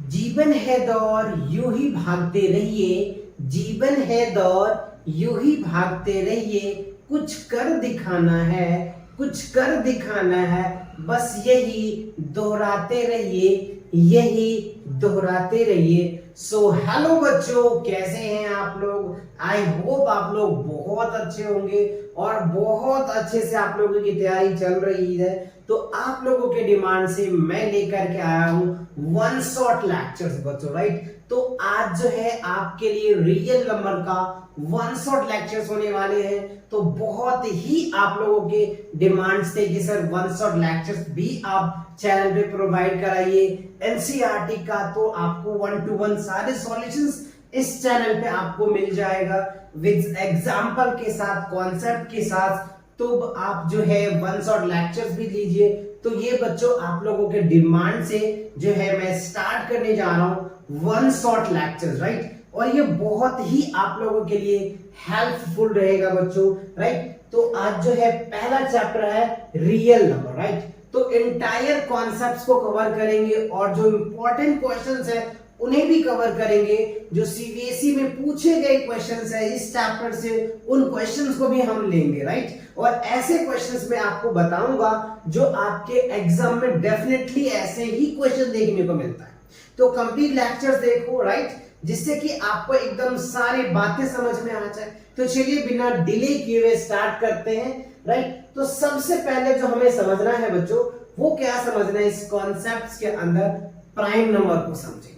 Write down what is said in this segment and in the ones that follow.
जीवन है दौर यूं ही भागते रहिए, जीवन है दौर यूं ही भागते रहिए, कुछ कर दिखाना है, कुछ कर दिखाना है, बस यही दोहराते रहिए, यही दोहराते रहिए। सो हेलो बच्चों, कैसे हैं आप लोग? आई होप आप लोग बहुत अच्छे होंगे और बहुत अच्छे से आप लोगों की तैयारी चल रही है। तो आप लोगों के डिमांड से मैं लेकर के आया हूं वन शॉट लेक्चर्स बच्चों, राइट। तो आज जो है आपके लिए रियल नंबर का वन शॉट लेक्चर्स होने वाले हैं। तो बहुत ही आप लोगों के डिमांड्स थे कि सर वन शॉट लेक्चर्स भी आप चैनल पे प्रोवाइड कराइए। एनसीईआरटी का तो आपको 1 to 1 सारे सॉल्यूशंस इस चैनल पे आपको मिल जाएगा विद एग्जांपल के साथ, कॉन्सेप्ट के साथ। तो आप जो है वन शॉट लेक्चर्स भी लीजिए। तो ये बच्चों आप लोगों के डिमांड से जो है मैं स्टार्ट करने जा रहा हूं वन शॉट लेक्चर्स, राइट। और ये बहुत ही आप लोगों के लिए हेल्पफुल रहेगा बच्चों, राइट। तो आज जो है पहला चैप्टर है रियल नंबर, राइट। तो एंटायर कॉन्सेप्ट्स को कवर करेंगे और जो इंपॉर्टेंट क्वेश्चंस है उन्हें भी कवर करेंगे। जो सीबीएसई में पूछे गए क्वेश्चंस है इस चैप्टर से, उन क्वेश्चंस को भी हम लेंगे, राइट। और ऐसे क्वेश्चंस मैं आपको बताऊंगा जो आपके एग्जाम में डेफिनेटली ऐसे ही क्वेश्चन देखने को मिलता है। तो कंप्लीट लेक्चर्स देखो, राइट, जिससे कि आपको एकदम सारी बातें समझ में आ जाए। तो चलिए बिना डिले किए हुए स्टार्ट करते हैं, राइट। तो सबसे पहले जो हमें समझना है बच्चों, वो क्या समझना है, इस कॉन्सेप्ट्स के अंदर प्राइम नंबर को समझेंगे।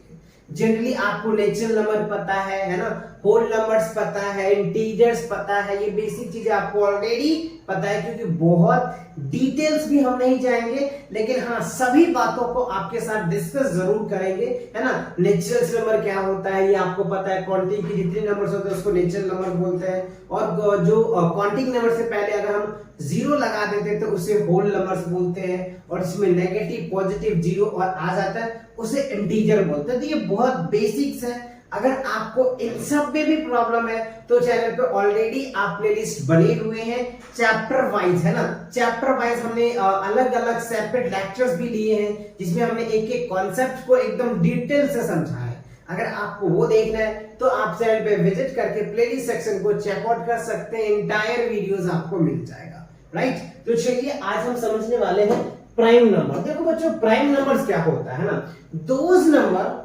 जनरली आपको नेचुरल नंबर पता है ना, होल नंबर्स पता है, इंटीजर्स पता है, ये बेसिक चीजें आपको ऑलरेडी पता है, क्योंकि बहुत डिटेल्स भी हम नहीं जाएंगे, लेकिन हाँ सभी बातों को आपके साथ डिस्कस जरूर करेंगे, है ना। नेचुरल नंबर क्या होता है ये आपको पता है, काउंटिंग की जितने नंबर्स होते हैं उसको नेचुरल नंबर बोलते हैं। और जो काउंटिंग नंबर से पहले अगर हम जीरो लगा देते तो उसे होल नंबर्स बोलते हैं, और इसमें नेगेटिव पॉजिटिव जीरो और आ जाता है उसे इंटीजर बोलते हैं। तो ये बहुत बेसिक्स है। अगर आपको इन सब में भी प्रॉब्लम है तो चैनल पे ऑलरेडी आप प्लेलिस्ट बने हुए हैं चैप्टर वाइज, है ना। चैप्टर वाइज हमने अलग अलग सेपरेट लेक्चर्स भी लिए हैं जिसमें हमने एक एक कॉन्सेप्ट को एकदम डिटेल से समझा है। अगर आपको वो देखना है तो आप चैनल पे विजिट करके प्लेलिस्ट सेक्शन को चेकआउट कर सकते हैं, एंटायर वीडियोस आपको मिल जाएगा, राइट। तो चलिए आज हम समझने वाले हैं प्राइम नंबर। देखो बच्चों, प्राइम नंबर्स क्या होता है ना, those number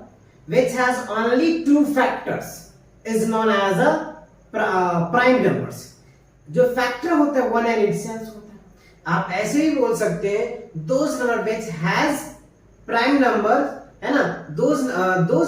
which has only two factors is known as a prime numbers। जो फैक्टर होता है वन एंड इटसेल्फ होता है। आप ऐसे ही बोल सकते हैं those number which has prime numbers, है ना, those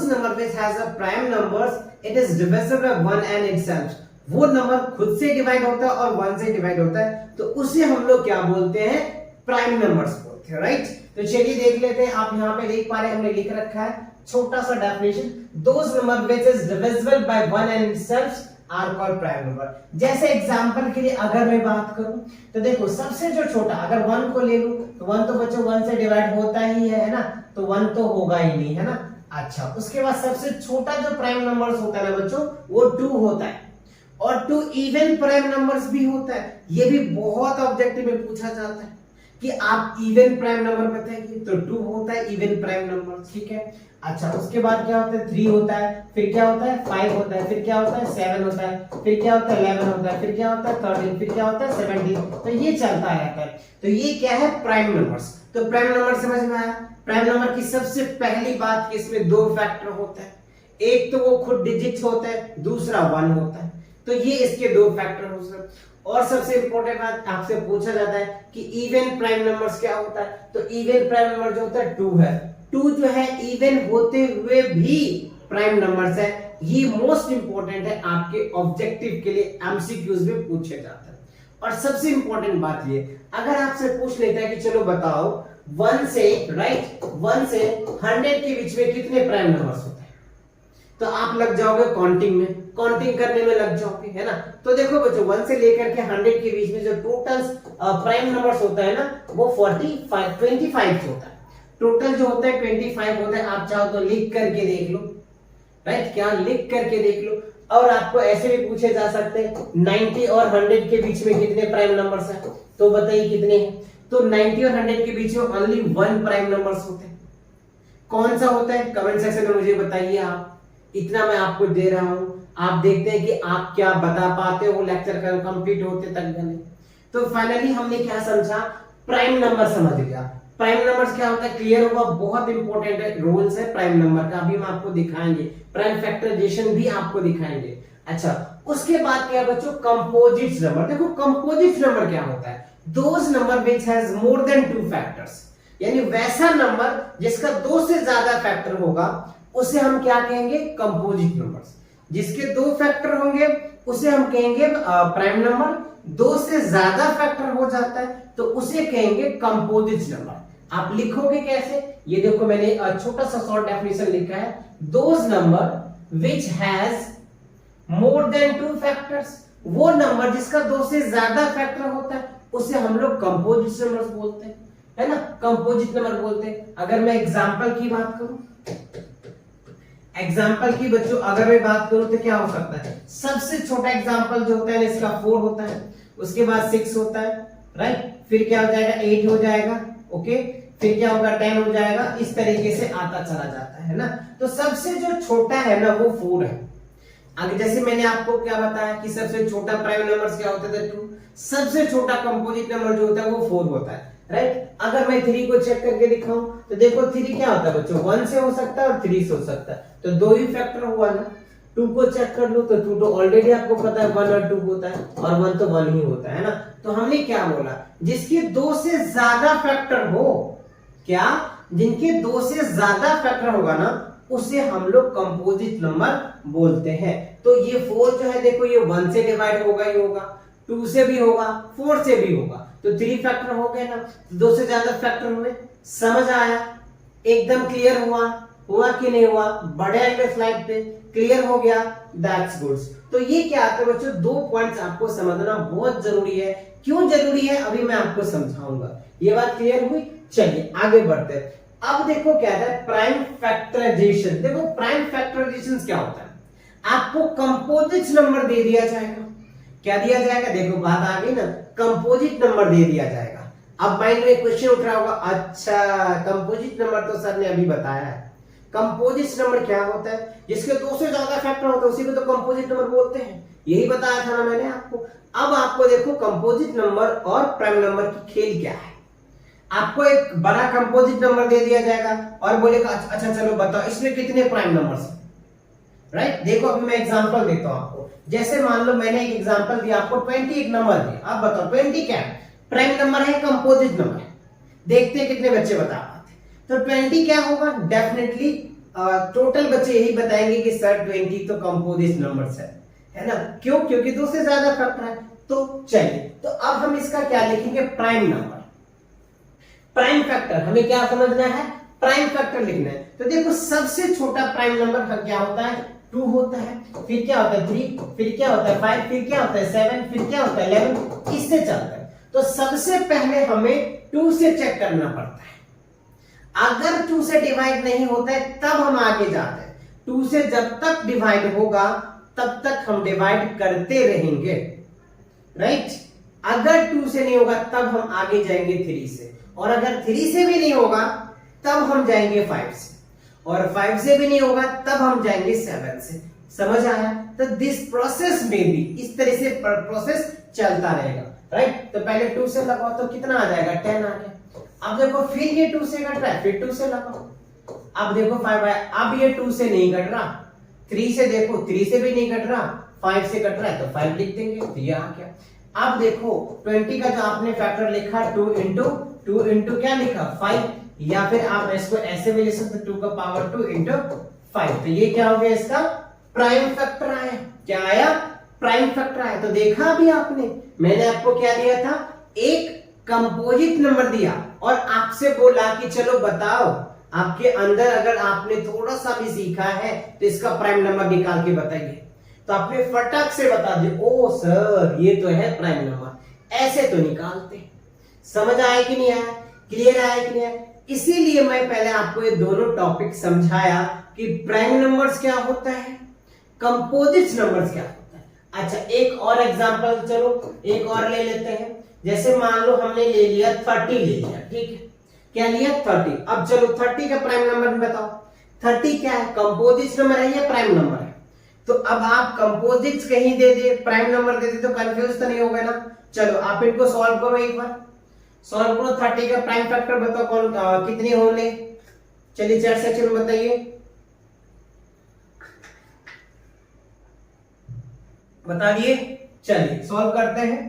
number which has a prime numbers it is divisible by one and itself। वो नंबर खुद से डिवाइड होता है और वन से डिवाइड होता है, तो उसे हम लोग क्या बोलते हैं, प्राइम नंबर्स बोलते हैं, राइट। तो चलिए देख लेते हैं। आप यहाँ पे देख पा रहे हैं हमने लिख रखा है छोटा सा definition, those number which is divisible by one and itself are called prime number. जैसे एग्जांपल के लिए अगर मैं बात करूं तो देखो सबसे जो छोटा, अगर 1 को ले लूं तो 1 तो बच्चों 1 से डिवाइड होता ही है ना, तो 1 तो होगा ही नहीं, है ना। अच्छा, उसके बाद सबसे छोटा जो प्राइम नंबर्स होता है ना बच्चों वो 2 होता है, और 2 इवन प्राइम नंबर्स भी होता है। ये भी बहुत ऑब्जेक्टिव में पूछा जाता है कि आप इवन प्राइम नंबर बताइए, तो 2 होता है इवन प्राइम नंबर, ठीक है। अच्छा, उसके बाद क्या होता है, 3 होता है, फिर क्या होता है 5 होता है, फिर क्या होता है 7 होता है, फिर क्या होता है 11 होता है, फिर क्या होता है 13, फिर क्या होता है 17। तो ये चलता रहता है। तो ये क्या है, प्राइम नंबर्स। तो प्राइम नंबर समझ में आया। प्राइम नंबर की सबसे पहली बात कि इसमें 2 फैक्टर होता है, एक तो वो खुद डिजिट होता है, दूसरा 1 होता है। तो ये इसके 2 फैक्टर हो सकते हैं। और सबसे इंपॉर्टेंट बात आपसे पूछा जाता है कि इवन प्राइम नंबर्स क्या होता है, तो इवन प्राइम नंबर जो होता है 2 है। 2 जो है इवन होते हुए भी प्राइम नंबर्स है। ये मोस्ट इंपॉर्टेंट है, आपके ऑब्जेक्टिव के लिए एमसीक्यूज में पूछे जाते हैं। और सबसे इंपॉर्टेंट बात ये, अगर आपसे पूछ लेता है कि चलो बताओ 1 से, राइट, 1 से 100 के बीच में कितने प्राइम नंबर्स होते हैं, तो आप लग जाओगे काउंटिंग में, काउंटिंग करने में लग जाओगे, है ना। तो देखो बच्चों 1 से लेकर के 100 के बीच में जो टोटल प्राइम नंबर्स होता है ना वो 25 होता है। टोटल जो होता है 25 होता है। आप चाहो तो लिख करके देख लो, राइट, क्या लिख करके देख लो। और आपको ऐसे भी पूछे जा सकते हैं 90 और 100 के बीच में कितने प्राइम नंबर्स हैं, तो बताइए कितने हैं। तो 90 और 100 के बीच में ओनली 1 प्राइम नंबर्स होते हैं। कौन सा होता है कमेंट सेक्शन में मुझे बताइए। आप इतना मैं आपको दे रहा हूं, आप देखते हैं कि आप क्या बता पाते हो लेक्चर का कंप्लीट होते तक नहीं। तो फाइनली हमने क्या समझा, प्राइम नंबर समझ लिया। प्राइम नंबर्स क्या होता है क्लियर हुआ, बहुत इंपॉर्टेंट है रूल्स है प्राइम नंबर का, अभी हम आपको दिखाएंगे, प्राइम फैक्टराइजेशन भी आपको दिखाएंगे। अच्छा, उसके बाद क्या बच्चों, कंपोजिट नंबर। देखो कंपोजिट नंबर क्या होता है, those number which has more than 2 factors, यानी वैसा नंबर जिसका 2 से ज्यादा फैक्टर होगा उसे हम क्या कहेंगे, कंपोजिट नंबर्स। जिसके 2 फैक्टर होंगे उसे हम कहेंगे प्राइम नंबर, 2 से ज्यादा फैक्टर हो जाता है तो उसे कहेंगे कंपोजिट नंबर। आप लिखोगे कैसे, ये देखो मैंने छोटा सा शॉर्ट डेफिनेशन लिखा है, those number which has more than 2 factors, वो नंबर जिसका 2 से ज्यादा फैक्टर होता है उसे हम लोग कंपोजिट नंबर्स बोलते हैं, है ना, कंपोजिट नंबर बोलते हैं। अगर मैं एग्जांपल की बात करूं, एग्जाम्पल की बच्चों अगर मैं बात करूं तो क्या हो सकता है, सबसे छोटा एग्जाम्पल जो होता है इसका 4 होता है, उसके बाद 6 होता है, राइट, फिर क्या हो जाएगा 8 हो जाएगा, ओके, फिर क्या होगा 10 हो जाएगा, इस तरीके से आता चला जाता है ना। तो सबसे जो छोटा है ना वो 4 है। आगे जैसे मैंने आपको क्या बताया कि सबसे छोटा प्राइम नंबर्स क्या होते थे 2, सबसे छोटा कंपोजिट नंबर जो होता है वो 4 होता है, राइट। अगर मैं 3 को चेक करके दिखाऊं तो देखो 3 क्या होता है बच्चों, 1 से हो सकता है और 3 से हो सकता है, तो 2 ही फैक्टर हुआ ना। 2 को चेक कर लो तो 2 तो ऑलरेडी आपको पता है 1 और 2 होता है, और 1 तो 1 ही होता है ना। तो हमने क्या बोला, जिसके 2 से ज्यादा फैक्टर हो, क्या, जिनके 2 से ज्यादा फैक्टर होगा ना उसे हम लोग कंपोजिट नंबर बोलते हैं। तो ये 4 जो है देखो ये 1 से डिवाइड होगा ही होगा, 2 से भी होगा, 4 से भी होगा, तो 3 फैक्टर हो गए ना, 2 से ज्यादा फैक्टर हुए। समझ आया, एकदम क्लियर हुआ कि नहीं हुआ, बड़े अगले स्लाइड पे क्लियर हो गया, दैट्स गुड। तो ये क्या आता है बच्चों, 2 पॉइंट्स आपको समझना बहुत जरूरी है। क्यों जरूरी है अभी मैं आपको समझाऊंगा, ये बात क्लियर हुई। चलिए आगे बढ़ते हैं। अब देखो क्या है प्राइम फैक्टराइजेशन। देखो प्राइम फैक्टराइजेशन क्या होता है, आपको कंपोजिट नंबर दे दिया जाएगा, क्या दिया जाएगा, देखो बात आ गई ना, कंपोजिट नंबर दे दिया जाएगा। अब माइंड में क्वेश्चन उठ रहा होगा, अच्छा कंपोजिट नंबर तो सर ने अभी बताया है, कंपोजिट नंबर क्या होता है, जिसके 2 से ज्यादा फैक्टर होता है उसी को तो कंपोजिट नंबर बोलते हैं, यही बताया था ना मैंने आपको। अब आपको देखो कंपोजिट नंबर और प्राइम नंबर की खेल क्या है, आपको एक बड़ा कंपोजिट नंबर दे दिया जाएगा और बोलेगा अच्छा चलो बताओ इसमें कितने प्राइम नंबर्स हैं, राइट। देखो अभी मैं एग्जांपल देता हूं आपको, जैसे मान लो मैंने एक एग्जांपल दिया आपको, 20 एक नंबर दिया, आप बताओ 20 क्या है, प्राइम नंबर है कंपोजिट नंबर है, देखते हैं कितने बच्चे बता पाते। तो 20 क्या होगा, डेफिनेटली टोटल बच्चे यही बताएंगे कि सर 20 तो कंपोजिट नंबर्स है ना, क्यों, क्योंकि 2 से ज्यादा फैक्टर है। तो चलिए, तो अब हम इसका क्या लिखेंगे, प्राइम नंबर, प्राइम फैक्टर, हमें क्या समझना है, प्राइम फैक्टर लिखना है। तो देखो सबसे छोटा प्राइम नंबर क्या होता है, 2 होता है, फिर क्या होता है 3, फिर क्या होता है 5, फिर क्या होता है 7, फिर क्या होता है 11, इससे चलता है। तो सबसे पहले हमें 2 से चेक करना पड़ता है, अगर 2 से डिवाइड नहीं होता है तब हम आगे जाते हैं, 2 से जब तक डिवाइड होगा तब तक हम डिवाइड करते रहेंगे, राइट। अगर 2 से नहीं होगा तब हम आगे जाएंगे 3 से, और अगर 3 से भी नहीं होगा तब हम जाएंगे 5 से, और 5 से भी नहीं होगा तब हम जाएंगे 7 से। समझ आया, तो दिस प्रोसेस में भी इस तरह से प्रोसेस चलता रहेगा, राइट। तो पहले 2 से लगाओ तो कितना आ जाएगा, 10 आ गया। अब देखो फिर ये 2 से कट रहा है, फिर 2 से लगाओ, अब देखो 5 आया, अब ये 2 से नहीं कट रहा, 3 से देखो 3 से भी नहीं कट रहा, 5 से कट रहा है तो 5 लिख देंगे, तो ये आ गया। अब देखो 20 का जो आपने फैक्टर लिखा 2 इंटू क्या लिखा 5, या फिर आप इसको ऐसे भी लिख सकते 2 का पावर 2 इंटू 5, तो ये क्या हो गया, इसका प्राइम फैक्टर आया। क्या आया, प्राइम फैक्टर आया। तो देखा अभी आपने, मैंने आपको क्या दिया था, एक कंपोजिट नंबर दिया और आपसे बोला कि चलो बताओ आपके अंदर अगर आपने थोड़ा सा भी सीखा है तो इसका प्राइम नंबर निकाल के बताइए, तो आपने फटाक से बता दिया, ओ सर ये तो है प्राइम नंबर, ऐसे तो निकालते। समझ आया कि नहीं आया, क्लियर आया कि नहीं आया। इसीलिए मैं पहले आपको ये दोनों टॉपिक समझाया कि प्राइम नंबर्स क्या होता है, कंपोजिट नंबर्स क्या होता है। अच्छा एक और एग्जांपल, चलो एक और ले लेते हैं। जैसे मान लो हमने ले लिया 30 ले लिया, ठीक है, क्या लिया 30। अब चलो 30 का प्राइम नंबर बताओ। 30 क्या है, कंपोजिट नंबर है या प्राइम नंबर है? तो अब आप कंपोजिट्स कहीं दे दे, प्राइम नंबर दे दे तो कंफ्यूज तो नहीं होगा ना। चलो आप इनको सॉल्व करो, एक बार सॉल्व करो। 30 का प्राइम फैक्टर बताओ कौन कितने होंगे? चलिए चैट सेक्शन में बताइए, बता दिए। चलिए सॉल्व करते हैं।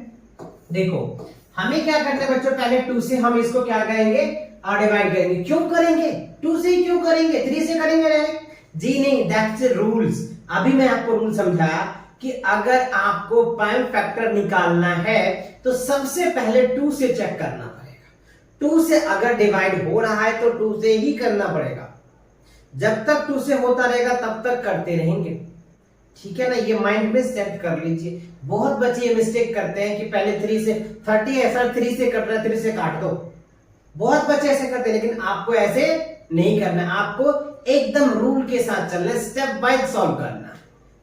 देखो हमें क्या करना है बच्चों, पहले 2 से हम इसको क्या करेंगे, डिवाइड करेंगे। क्यों करेंगे 2 से, क्यों करेंगे 3 से करेंगे? जी नहीं, दैट्स रूल्स। अभी मैं आपको रूल समझाया कि अगर आपको प्राइम फैक्टर निकालना है तो सबसे पहले 2 से चेक करना पड़ेगा। 2 से अगर डिवाइड हो रहा है तो 2 से ही करना पड़ेगा। जब तक 2 से होता रहेगा तब तक करते रहेंगे, ठीक है ना। ये माइंड में सेट कर लीजिए। बहुत बच्चे ये मिस्टेक करते हैं कि पहले 3 से 30 है सर, 3 से कट रहा है 3 से काट दो। बहुत बच्चे ऐसे करते हैं, लेकिन आपको ऐसे नहीं करना है। आपको एकदम रूल के साथ चलना है, स्टेप बाय सॉल्व करना,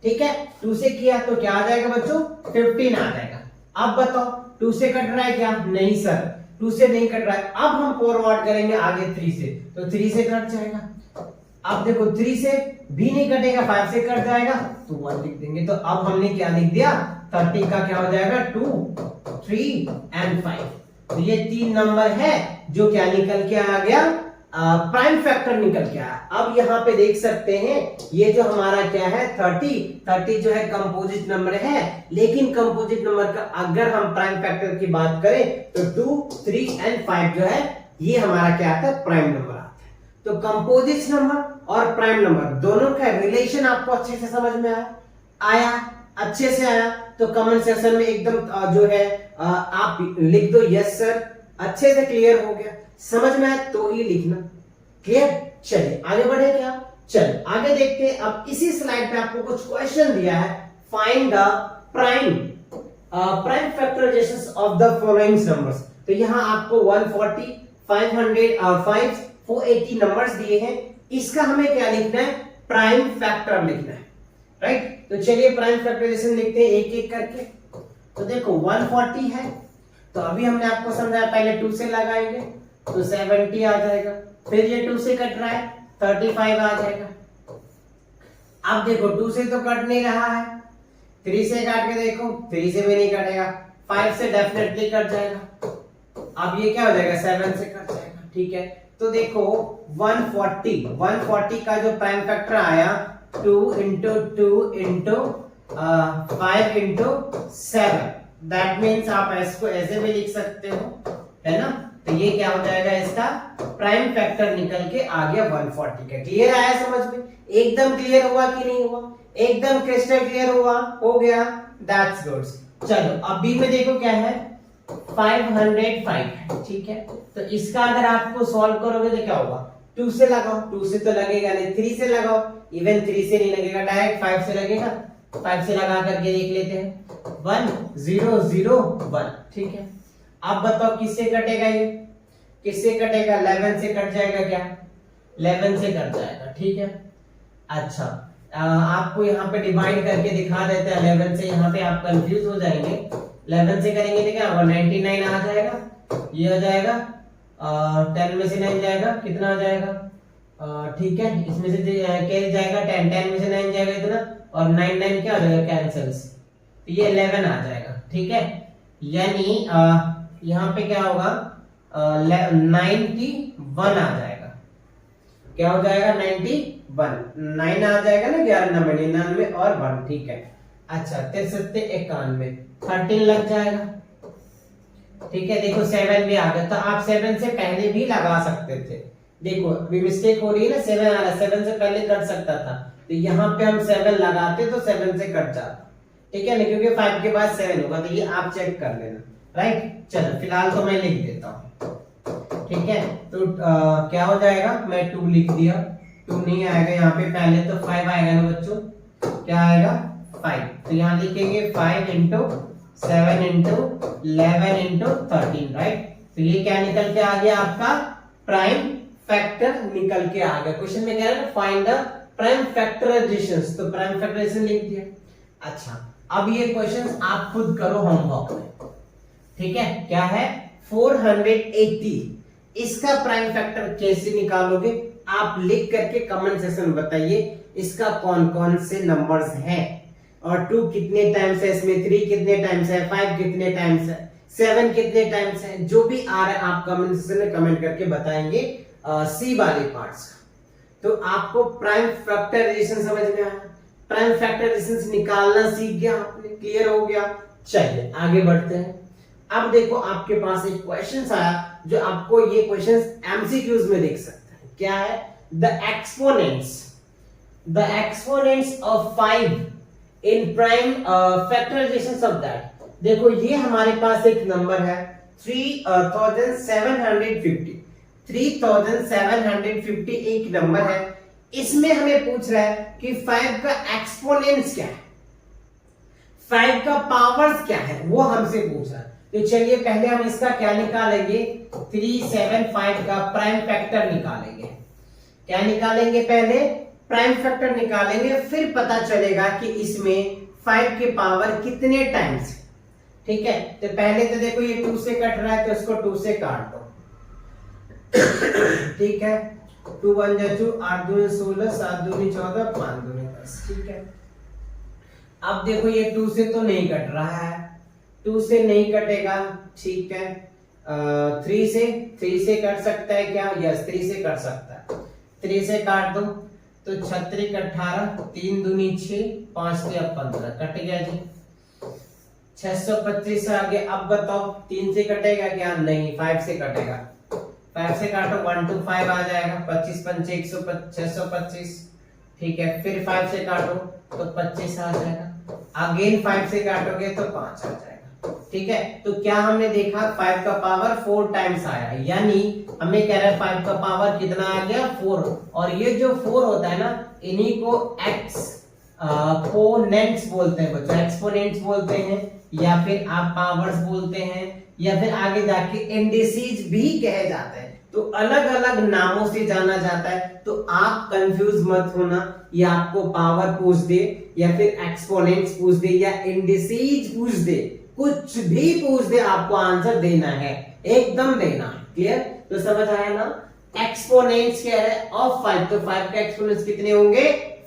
ठीक है। 2 से किया तो क्या आ जाएगा बच्चों, 15 आ जाएगा। अब बताओ 2 से कट रहा है क्या? नहीं सर 2 से नहीं कट रहा है। अब हम फॉरवर्ड करेंगे आगे 3 से, तो 3 से कट जाएगा। अब देखो 3 से भी नहीं कटेगा, 5 से कट जाएगा तो 1 लिख देंगे। तो अब हमने क्या लिख दिया, 30 का क्या हो जाएगा 2, 3 and 5। तो ये 3 नंबर है जो क्या निकल के आ गया, प्राइम फैक्टर निकल के आया। अब यहाँ पे देख सकते हैं ये जो हमारा क्या है 30 जो है कंपोजिट नंबर है, लेकिन कंपोजिट नंबर का अगर हम प्राइम फैक्टर की बात करें तो 2, 3 and 5 जो है ये हमारा क्या आता है, प्राइम नंबर आता है। तो कंपोजिट नंबर और प्राइम नंबर दोनों का रिलेशन आपको अच्छे से समझ में आया अच्छे से आया तो कमेंट सेक्शन में एकदम जो है आप लिख दो यस सर, अच्छे से क्लियर हो गया, समझ में आया तो ही लिखना, क्लियर। चलिए आगे बढ़े क्या, चलिए आगे देखते हैं। अब इसी स्लाइड पे आपको कुछ क्वेश्चन दिया है, find the prime factorisations of the following numbers. तो यहाँ आपको 140, 500, 480 नंबर्स दिए हैं। इसका हमें क्या लिखना है, प्राइम फैक्टर लिखना है, राइट। तो चलिए प्राइम फैक्टराइजेशन लिखते हैं एक एक करके। तो देखो 140 है, तो अभी हमने आपको समझाया पहले 2 से लगाएंगे तो 70 आ जाएगा। फिर ये 2 से कट रहा है 35 आ जाएगा। अब देखो 2 से तो कट नहीं रहा है, 3 से काट के देखो 3 से भी नहीं कटेगा, 5 से डेफिनेटली कट जाएगा। अब ये क्या हो जाएगा 7 से कट जाएगा, ठीक है। तो देखो 140 का जो प्राइम फैक्टर आया 2 into 2 into 5 into 7, that means आप इसको ऐसे भी लिख सकते हो, है ना। तो ये क्या हो जाएगा, इसका प्राइम फैक्टर निकल के आ गया 140 का। क्लियर आया समझ में, एकदम क्लियर हुआ कि नहीं हुआ, एकदम क्रिस्टल क्लियर हुआ, हो गया, दैट्स गुड। चलो अब बी में देखो क्या है 505, ठीक है। तो इसका अगर आपको सॉल्व करोगे तो क्या होगा, 2 से लगाओ, 2 से तो लगेगा नहीं, 3 से लगाओ, इवन 3 से नहीं लगेगा, डायरेक्ट 5 से लगेगा। 5 से लगा करके देख लेते हैं 1001, ठीक है। अब बताओ किससे कटेगा, ये किससे कटेगा, 11 से कट जाएगा क्या, 11 से कट जाएगा, ठीक है। अच्छा आपको यहाँ पे डिवाइड करके दिखा देते हैं 11 से, यहाँ पे आप कंफ्यूज हो जाएंगे। 11 से करेंगे तो क्या होगा 99 आ जाएगा, ये हो जाएगा 10 में से 9 जाएगा, कितना आ जाएगा, ठीक है। इसमें से कैसे जाएगा 10 में से 9 जाएगा इतना, और 9 क्या हो जाएगा कैंसिल्स, तो ये 11 आ जाएगा, ठीक है। यानी यहाँ पे क्या होगा 91 आ जाएगा, क्या हो जाएगा 91, 9 आ जाएगा ना 11 में 99 और 1, ठीक है। अच्छा 63 91 13 लग जाएगा, ठीक है। देखो 7 भी आ गया, तो आप 7 से पहले भी लगा सकते थे। देखो अभी मिस्टेक हो रही है ना, 7 आ रहा है, 7 से पहले कट सकता था, तो यहाँ पे हम 7 लगाते तो 7 से कट जाता, ठीक है ना, क्योंकि 5 के बाद 7 होगा, तो ये आप चेक कर लेना, राइट। चलो फिलहाल तो मैं लिख देता हूँ, ठीक है। तो क्या हो जाएगा, मैं 2 लिख दिया, 2 नहीं आएगा यहाँ पे, पहले तो 5 आएगा ना बच्चों, क्या आएगा 5, तो यहाँ लिखेंगे 5 into 7 into 11 into 13, राइट। तो ये क्या निकल के आ गया, आपका प्राइम फैक्टर निकल के आ गया। क्वेश्चन में कह रहा है फाइंड द प्राइम फैक्टराइजेशंस, तो प्राइम फैक्टराइजेशन लिख दिया। अच्छा अब ये क्वेश्चंस आप खुद करो होमवर्क में, ठीक है। क्या है 480, इसका प्राइम फैक्टर कैसे निकालोगे आप लिख करके कमेंट सेक्शन में बताइए इसका कौन कौन से नंबर्स हैं और 2 कितने टाइम्स है इसमें, 3 कितने टाइम्स है, 5 कितने टाइम्स है, 7 कितने टाइम्स है, जो भी आ रहा है आप कमेंट सेक्शन में कमेंट करके बताएंगे सी वाले पार्ट्स का। तो आपको प्राइम फैक्टराइजेशन समझ में आया, प्राइम फैक्टराइजेशन निकालना सीख गया आपने, क्लियर हो गया। चलिए आगे बढ़ते हैं। अब देखो आपके पास एक क्वेश्चन आया जो आपको ये क्वेश्चन एमसीक्यूज में देख सकते हैं। क्या है? The exponents of 5 in prime factorization of that. देखो ये हमारे पास एक नंबर है 3750 एक नंबर है, इसमें हमें पूछ रहा है कि 5 का एक्सपोनेंट्स क्या है, 5 का पावर्स क्या है, वो हमसे पूछ रहा है। तो चलिए पहले हम इसका क्या निकालेंगे, 375 का प्राइम फैक्टर निकालेंगे। क्या निकालेंगे? पहले प्राइम फैक्टर निकालेंगे, फिर पता चलेगा कि इसमें 5 के पावर कितने टाइम्स है। ठीक है, तो पहले तो देखो ये 2 से कट रहा है तो इसको 2 से काट दो। ठीक है, 2 1 2, 8 2 16, 7 2 14, 5 2 10। ठीक है, अब देखो ये 2 से तो नहीं कट रहा है, 2 से नहीं कटेगा। ठीक है, 3 से कट सकता है क्या? यस 3 से कट सकता है, 3 से काट दो तो 36 18, 3 दूनी 6, 5 से 15 कट गया जी। 625 से आगे अब बताओ 3 से कटेगा क्या? नहीं, 5 से कटेगा। 5 से काटो 1 2 5 आ जाएगा, 25 5 625। ठीक है, फिर 5 से काटो तो 25 आ जाएगा, अगेन 5 से काटोगे तो 5 आ जाएगा। ठीक है, तो क्या हमने देखा 5 का पावर 4 टाइम्स आया, यानी हमें कह रहा है 5 का पावर कितना आ गया? 4। और ये जो 4 होता है ना, इन्हीं को एक्सपोनेंट्स बोलते हैं बच्चों, एक्सपोनेंट्स बोलते हैं या फिर आप पावर्स बोलते हैं या फिर आगे जाके इंडिसेस भी कहे जाते हैं। तो अलग अलग नामों से जाना जाता है, तो आप कंफ्यूज मत होना, या आपको पावर पूछ दे या फिर एक्सपोनेंट्स पूछ दे या इंडिसेस पूछ दे, कुछ भी पूछ दे आपको आंसर देना है, एकदम देना है। क्लियर? तो समझ आया ना? एक्सपोनेंट्स क्या है? ऑफ 5, तो 5 का एक्सपोनेंट्स कितने होंगे?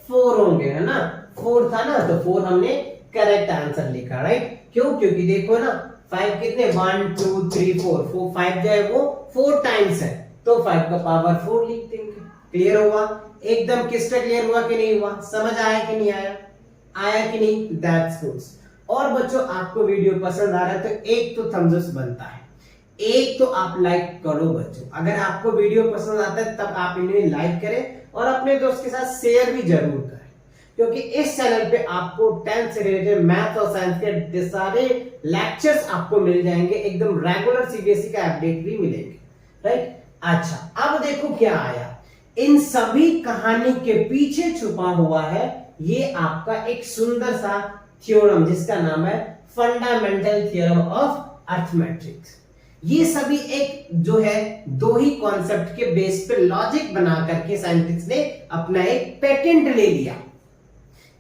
4 होंगे, है ना? 4 था ना, तो 4 हमने करेक्ट आंसर लिखा, राइट? क्यों? क्योंकि देखो ना 5 कितने 1 2 3 4 5 जो है वो 4 टाइम्स है, तो 5 का पावर 4 लिख देंगे। क्लियर हुआ? एकदम क्रिस्टल क्लियर हुआ कि नहीं हुआ? समझ आया कि नहीं आया? आया कि नहीं? That's good. और बच्चों आपको वीडियो पसंद आ रहा है तो एक तो थम्स अप बनता है, एक तो आप लाइक करो बच्चों। अगर आपको वीडियो पसंद आता है तब आप इन्हें लाइक करें और अपने दोस्त के साथ शेयर भी जरूर करें, क्योंकि इस चैनल पे आपको 10th से रिलेटेड मैथ और साइंस के सारे लेक्चर्स आपको मिल जाएंगे, एकदम रेगुलर सीबीएसई का अपडेट भी मिलेंगे, राइट? अच्छा, अब देखो क्या आया, इन सभी कहानी के पीछे छुपा हुआ है ये आपका एक सुंदर सा थ्योरम जिसका नाम है फंडामेंटल थ्योरम ऑफ अर्थमेटिक्स। ये सभी एक जो है दो ही कॉन्सेप्ट के बेस पे लॉजिक बना करके साइंटिस्ट ने अपना एक पेटेंट ले लिया।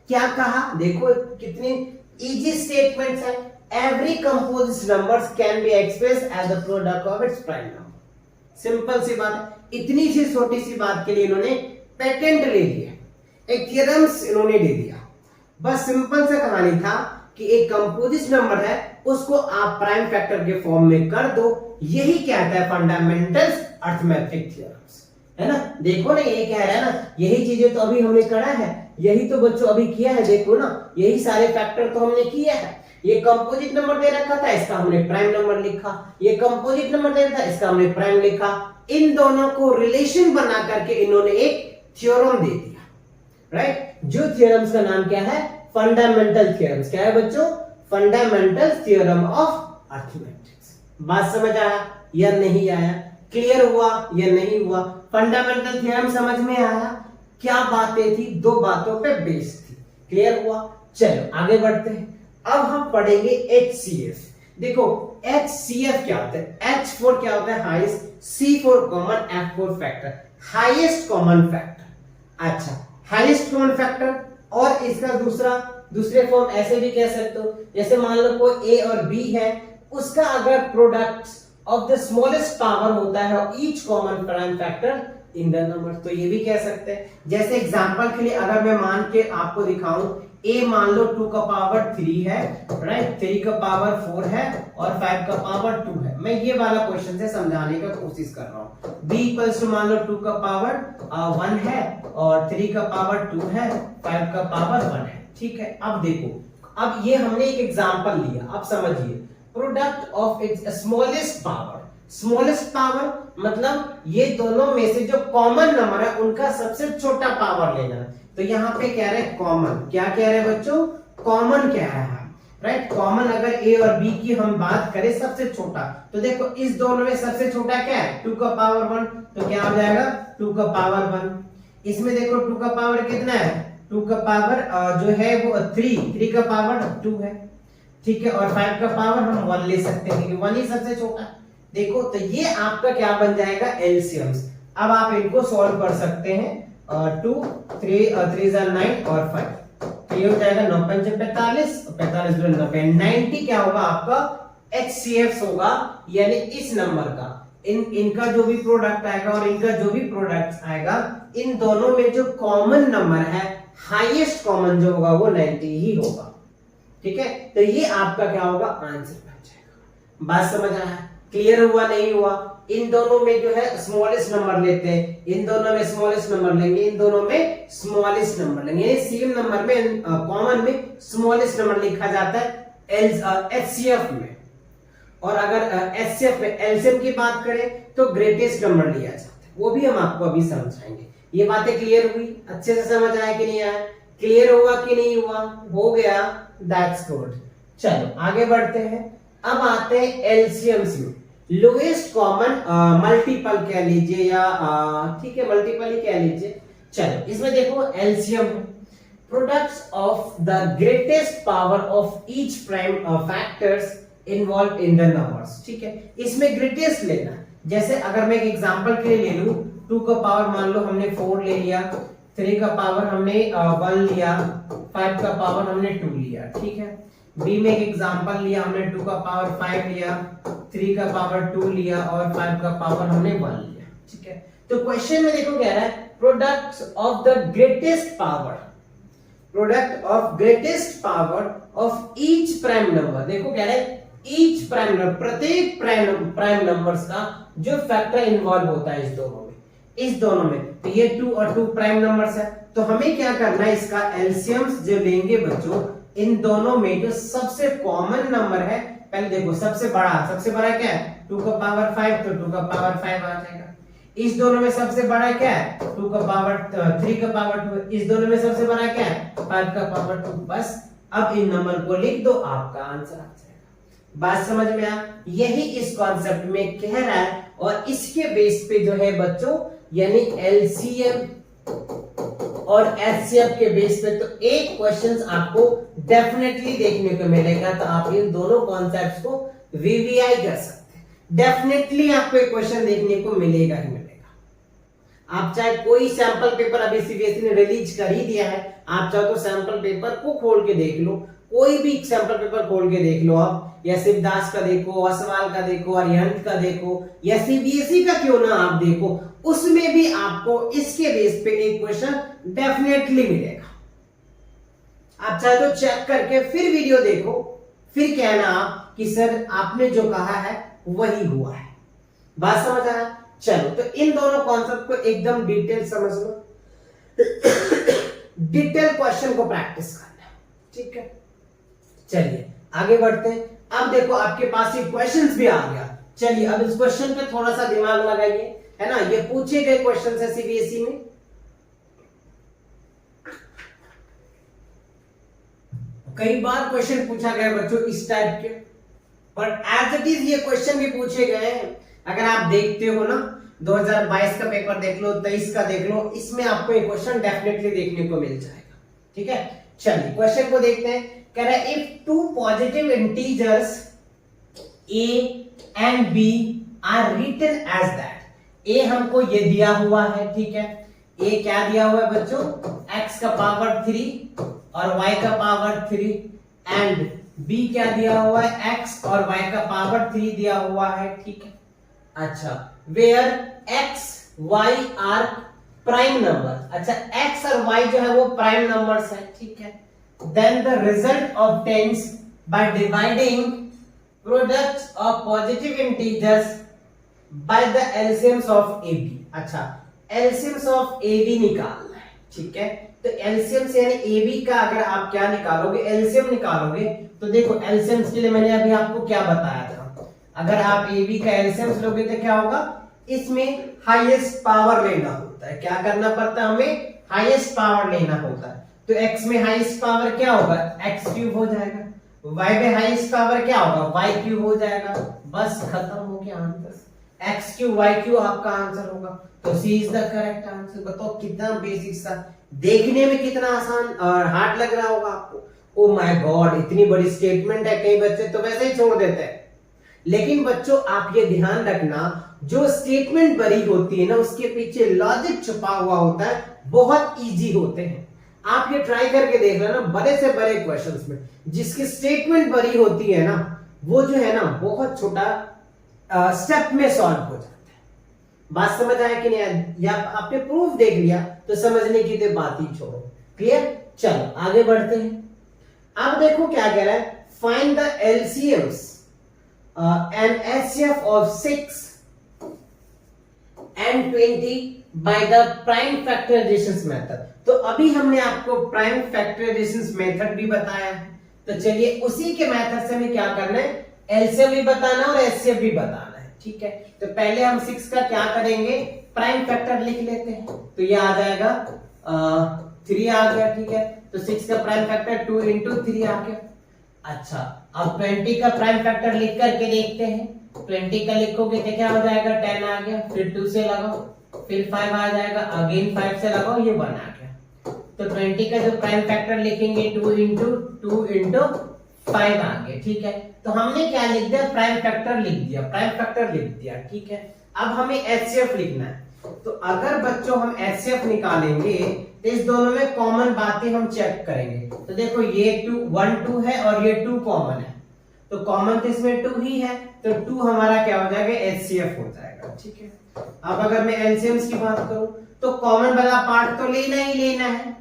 क्या कहा? देखो कितने इजी स्टेटमेंट्स है। Every composite numbers can be expressed as the product of its prime number. Simple सी बात है, इतनी सी छोटी सी बात के लिए इन्होंने पेटेंट ले लिया, एक थ्योरम्स इन्होंने दे दिया। बस सिंपल सा कहानी था कि एक कंपोजिट नंबर है उसको आप प्राइम फैक्टर के फॉर्म में कर दो, यही कहता है फंडामेंटल अर्थमेटिक थ्योरम्स, है ना? देखो ना ये कह रहा है ना, यही चीजें तो अभी हमने करा है, यही तो बच्चों अभी किया है। देखो ना यही सारे फैक्टर तो हमने किया है। ये कंपोजिट नंबर दे रखा था, इसका हमने प्राइम नंबर लिखा, ये कंपोजिट नंबर दे रखा था, इसका हमने प्राइम लिखा। इन दोनों को रिलेशन बना करके इन्होंने एक थ्योरम दे दिया, राइट? जो थ्योरम्स का नाम क्या है? Fundamental theorems. क्या है बच्चों? Fundamental theorem of arithmetics. बात समझ आया या नहीं आया? क्लियर हुआ या नहीं हुआ? फंडामेंटल थ्योरम समझ में आया? क्या बातें थी? दो बातों पे बेस थी। क्लियर हुआ? चलो आगे बढ़ते हैं। अब हम पढ़ेंगे HCF। देखो HCF क्या होता है? H फॉर क्या होता है? Highest, C for common, F for factor, highest common factor. अच्छा, हाईएस्ट कॉमन फैक्टर, और इसका दूसरे फॉर्म ऐसे भी कह सकते हो, जैसे मान लो कोई A और B है, उसका अगर product of the smallest power होता है each common prime factor in the number. तो ये भी कह सकते हैं, जैसे एग्जांपल के लिए अगर मैं मान के आपको दिखाऊं, a मान लो 2 का पावर 3 है, राइट, 3 का पावर 4 है और 5 का पावर 2 है। मैं ये वाला क्वेश्चन से समझाने का कोशिश कर रहा हूं। b इक्वल्स टू मान लो 2 का पावर 1 है और 3 का पावर 2 है, 5 का पावर 1 है, ठीक है। अब देखो, अब ये हमने एक एग्जांपल लिया, अब समझिए, product of it's smallest power. Smallest power मतलब ये दोनों में से जो कॉमन नंबर है उनका सबसे छोटा पावर लेना है। तो यहाँ पे कह रहे हैं कॉमन, क्या कह रहे हैं बच्चों, कॉमन कह रहा है, राइट। कॉमन अगर a और b की हम बात करें सबसे छोटा, तो देखो इस दोनों में सबसे छोटा क्या है, 2 का पावर 1, तो क्या हो जाएगा 2 का पावर 1। इसमें देखो 2 का पावर कितना है, 2 का पावर जो है वो 3 का पावर 2 है, ठीक है। और 5 का पावर हम 1 ले सकते हैं क्योंकि 1 ही सबसे छोटा है। देखो तो ये आपका क्या बन जाएगा, एलसीएम्स। अब आप इनको सॉल्व कर सकते हैं, 2 3 9 और 5, तो ये हो जाएगा 9 5 45, 45 2 90, 90 क्या होगा आपका एचसीएफ होगा, यानी इस नंबर का इनका जो भी प्रोडक्ट आएगा और इनका जो भी प्रोडक्ट आएगा, इन दोनों में जो कॉमन नंबर है, हाईएस्ट कॉमन जो होगा वो 90 ही होगा, ठीक है। तो ये आपका क्या होगा, आंसर बन जाएगा। बात समझ आया, क्लियर हुआ नहीं हुआ। इन दोनों में जो है स्मॉलेस्ट नंबर लेते हैं, इन दोनों में स्मॉलेस्ट नंबर लेंगे, इन दोनों में स्मॉलेस्ट नंबर लेंगे। सेम नंबर में कॉमन में स्मॉलेस्ट नंबर लिखा जाता है एचसीएफ में, और अगर एचसीएफ में एलसीएम की बात करें तो ग्रेटेस्ट नंबर लिया जाता है, वो भी हम आपको अभी समझाएंगे। ये बातें क्लियर हुई, अच्छे से समझ आया कि नहीं आया, क्लियर हुआ कि नहीं हुआ, हो गया, दैट्स गुड। चलो आगे बढ़ते हैं। अब आते हैं एलसीएम्स में, लोएस्ट कॉमन मल्टीपल कह लीजिए या ठीक है मल्टीपल ही कह लीजिए। चलो इसमें देखो LCM, products of the greatest power of each prime factors involve in the numbers, ठीक है। इसमें ग्रेटेस्ट लेना, जैसे अगर मैं एक एग्जांपल के लिए ले लूं, 2 का पावर मान लो हमने 4 ले लिया, 3 का पावर हमने 1 लिया, 5 का पावर हमने 2 लिया, ठीक है। बी में एक एग्जांपल लिया हमने, 2 का पावर 5 लिया, 3 का पावर 2 लिया और 5 का पावर हमने 1 लिया, ठीक है। तो क्वेश्चन में देखो कह रहा है products of the greatest power, product of greatest power of each prime number. देखो कह रहा है ईच प्राइम नंबर, प्रत्येक प्राइम नंबर्स का जो फैक्टर इन्वॉल्व होता है इस दोनों में, तो ये 2 और 2 प्राइम नंबर्स है। तो हमें क्या करना है, इसका एलसीएम्स जो लेंगे बच्चों, इन दोनों में जो सबसे कॉमन नंबर है, पहले देखो सबसे बड़ा क्या है, 2 का पावर 5, तो 2 का पावर 5 आ जाएगा। इस दोनों में सबसे बड़ा क्या है, 2 का पावर 3 का पावर 2, इस दोनों में सबसे बड़ा क्या है, 5 का पावर 2। बस अब इन नंबर को लिख दो, आपका आंसर आ जाएगा। बात समझ में आ, यही इस कॉन्सेप्ट में कह रहा है, और इसके बेस पे जो है बच्चों, यानी एलसीएम और एचसीएफ के बेस पे, तो एक क्वेश्चंस आपको डेफिनेटली देखने को मिलेगा। तो आप इन दोनों कॉन्सेप्ट्स को वीवीआई कर सकते हैं, डेफिनेटली आपको एक क्वेश्चन देखने को मिलेगा ही मिलेगा। आप चाहे कोई सैंपल पेपर, अभी सीबीएसई ने रिलीज कर ही दिया है, आप चाहो तो सैंपल पेपर को खोल के देख लो, कोई भी सैंपल पेपर खोल के देख लो आप, या शिवदास का देखो, असवाल का देखो, अरिहंत का देखो, या सीबीएसई का क्यों ना आप देखो, उसमें भी आपको इसके बेस पे एक क्वेश्चन डेफिनेटली मिलेगा। आप चाहे तो चेक करके फिर वीडियो देखो, फिर कहना आप कि सर आपने जो कहा है वही हुआ है। बात समझ आया? चलो तो इन दोनों कॉन्सेप्ट को एकदम डिटेल समझ लो, डिटेल क्वेश्चन को प्रैक्टिस करना, ठीक है। चलिए आगे बढ़ते हैं। अब देखो आपके पास ये क्वेश्चंस भी आ गया, चलिए अब इस क्वेश्चन पे थोड़ा सा दिमाग लगाइए, है ना। ये पूछे गए क्वेश्चन है सीबीएसई में, कई बार क्वेश्चन पूछा गया बच्चों इस टाइप के, बट एज इट इज ये क्वेश्चन भी पूछे गए हैं। अगर आप देखते हो ना, 2022 का पेपर देख लो, 23 का देख लो, इसमें आपको ये क्वेश्चन डेफिनेटली देखने को मिल जाएगा, ठीक है। चलिए क्वेश्चन को देखते हैं। कह रहा है if two positive integers a and b are written as that, a हमको ये दिया हुआ है, ठीक है। a क्या दिया हुआ है बच्चों, x का पावर 3 और y का पावर 3, एंड b क्या दिया हुआ है, x और y का पावर 3 दिया हुआ है, ठीक है। अच्छा, where x y are prime number. अच्छा, x और y जो है वो प्राइम नंबर्स है, ठीक है। Then the result obtains by dividing products of positive integers by the LCMs of AB। अच्छा, एलसीएम्स ऑफ AB निकालना है, ठीक है। तो एलसीएम यानी AB का अगर आप क्या निकालोगे, एलसीएम निकालोगे, तो देखो एलसीएम के लिए मैंने अभी आपको क्या बताया था, अगर आप AB का एलसीएम लोगे तो क्या होगा, इसमें हाईएस्ट पावर लेना होता है। क्या करना पड़ता है हमें, हाईएस्ट पावर लेना होता है। तो x में हाईएस्ट पावर क्या होगा, x क्यूब हो जाएगा, y में हाईएस्ट पावर क्या होगा, y क्यूब हो जाएगा। बस खत्म हो गया answer, x cube y cube आपका आंसर होगा। तो C is the correct answer. बताओ कितना बेसिक सा, देखने में कितना आसान और हार्ड लग रहा होगा आपको। ओ माय गॉड, इतनी बड़ी स्टेटमेंट है, कई बच्चे तो वैसे ही छोड़ देते हैं। लेकिन बच्चों आप ये ध्यान रखना, जो स्टेटमेंट बड़ी होती है ना, उसके पीछे लॉजिक छुपा हुआ होता है, बहुत इजी होते हैं। आप ये ट्राई करके देख लेना, बड़े से बड़े क्वेश्चंस में जिसकी स्टेटमेंट बड़ी होती है ना, वो जो है ना बहुत छोटा स्टेप में सॉल्व हो जाता है। बात समझ आया कि नहीं, या आपने प्रूफ देख लिया तो समझने की तो बात ही छोड़ो। क्लियर, चलो आगे बढ़ते हैं। अब देखो क्या कह रहा है, find the LCMs and HCF of 6 and 20 by the prime factorization method. तो अभी हमने आपको प्राइम फैक्टराइजेशन मेथड भी बताया है, तो चलिए उसी के मेथड से हमें क्या करना है, एलसीएम भी बताना है और एचसीएफ भी बताना है, ठीक है। तो पहले हम 6 का क्या करेंगे, प्राइम फैक्टर लिख लेते हैं। तो ये आ जाएगा 3 आ गया, ठीक है। तो 6 का प्राइम फैक्टर 2 into 3 आ गया। अच्छा, अब 20 का प्राइम फैक्टर लिख करके देखते हैं। 20 का लिखोगे तो क्या हो जाएगा, 10 आ गया, फिर 2 से लगाओ, फिर 5 आ जाएगा, अगेन 5 से लगाओ, ये 1 आ गया। तो 20 का जो प्राइम फैक्टर लिखेंगे 2 into 5 आ गया, ठीक है। तो हमने क्या लिख दिया, प्राइम फैक्टर लिख दिया, प्राइम फैक्टर लिख दिया, ठीक है। अब हमें एचसीएफ लिखना है। तो अगर बच्चों हम एचसीएफ निकालेंगे तो इस दोनों में कॉमन बातें हम चेक करेंगे। तो देखो ये 1 2 है और ये 2 कॉमन है, तो कॉमन तो इसमें 2 ही है, तो 2 हमारा क्या हो जाएगा, एचसीएफ हो जाएगा, ठीक है। अब अगर मैं एलसीएम्स की बात करूं तो कॉमन वाला पार्ट तो लेना ही लेना है,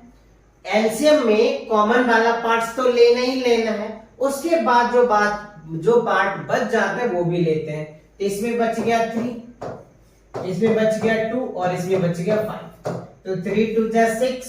एलसीएम में कॉमन वाला पार्ट्स तो लेना ही लेना है। उसके बाद जो पार्ट बच जाता है वो भी लेते हैं। तो इसमें बच गया 3, इसमें बच गया 2 और इसमें बच गया 5। तो 3 2 जा 6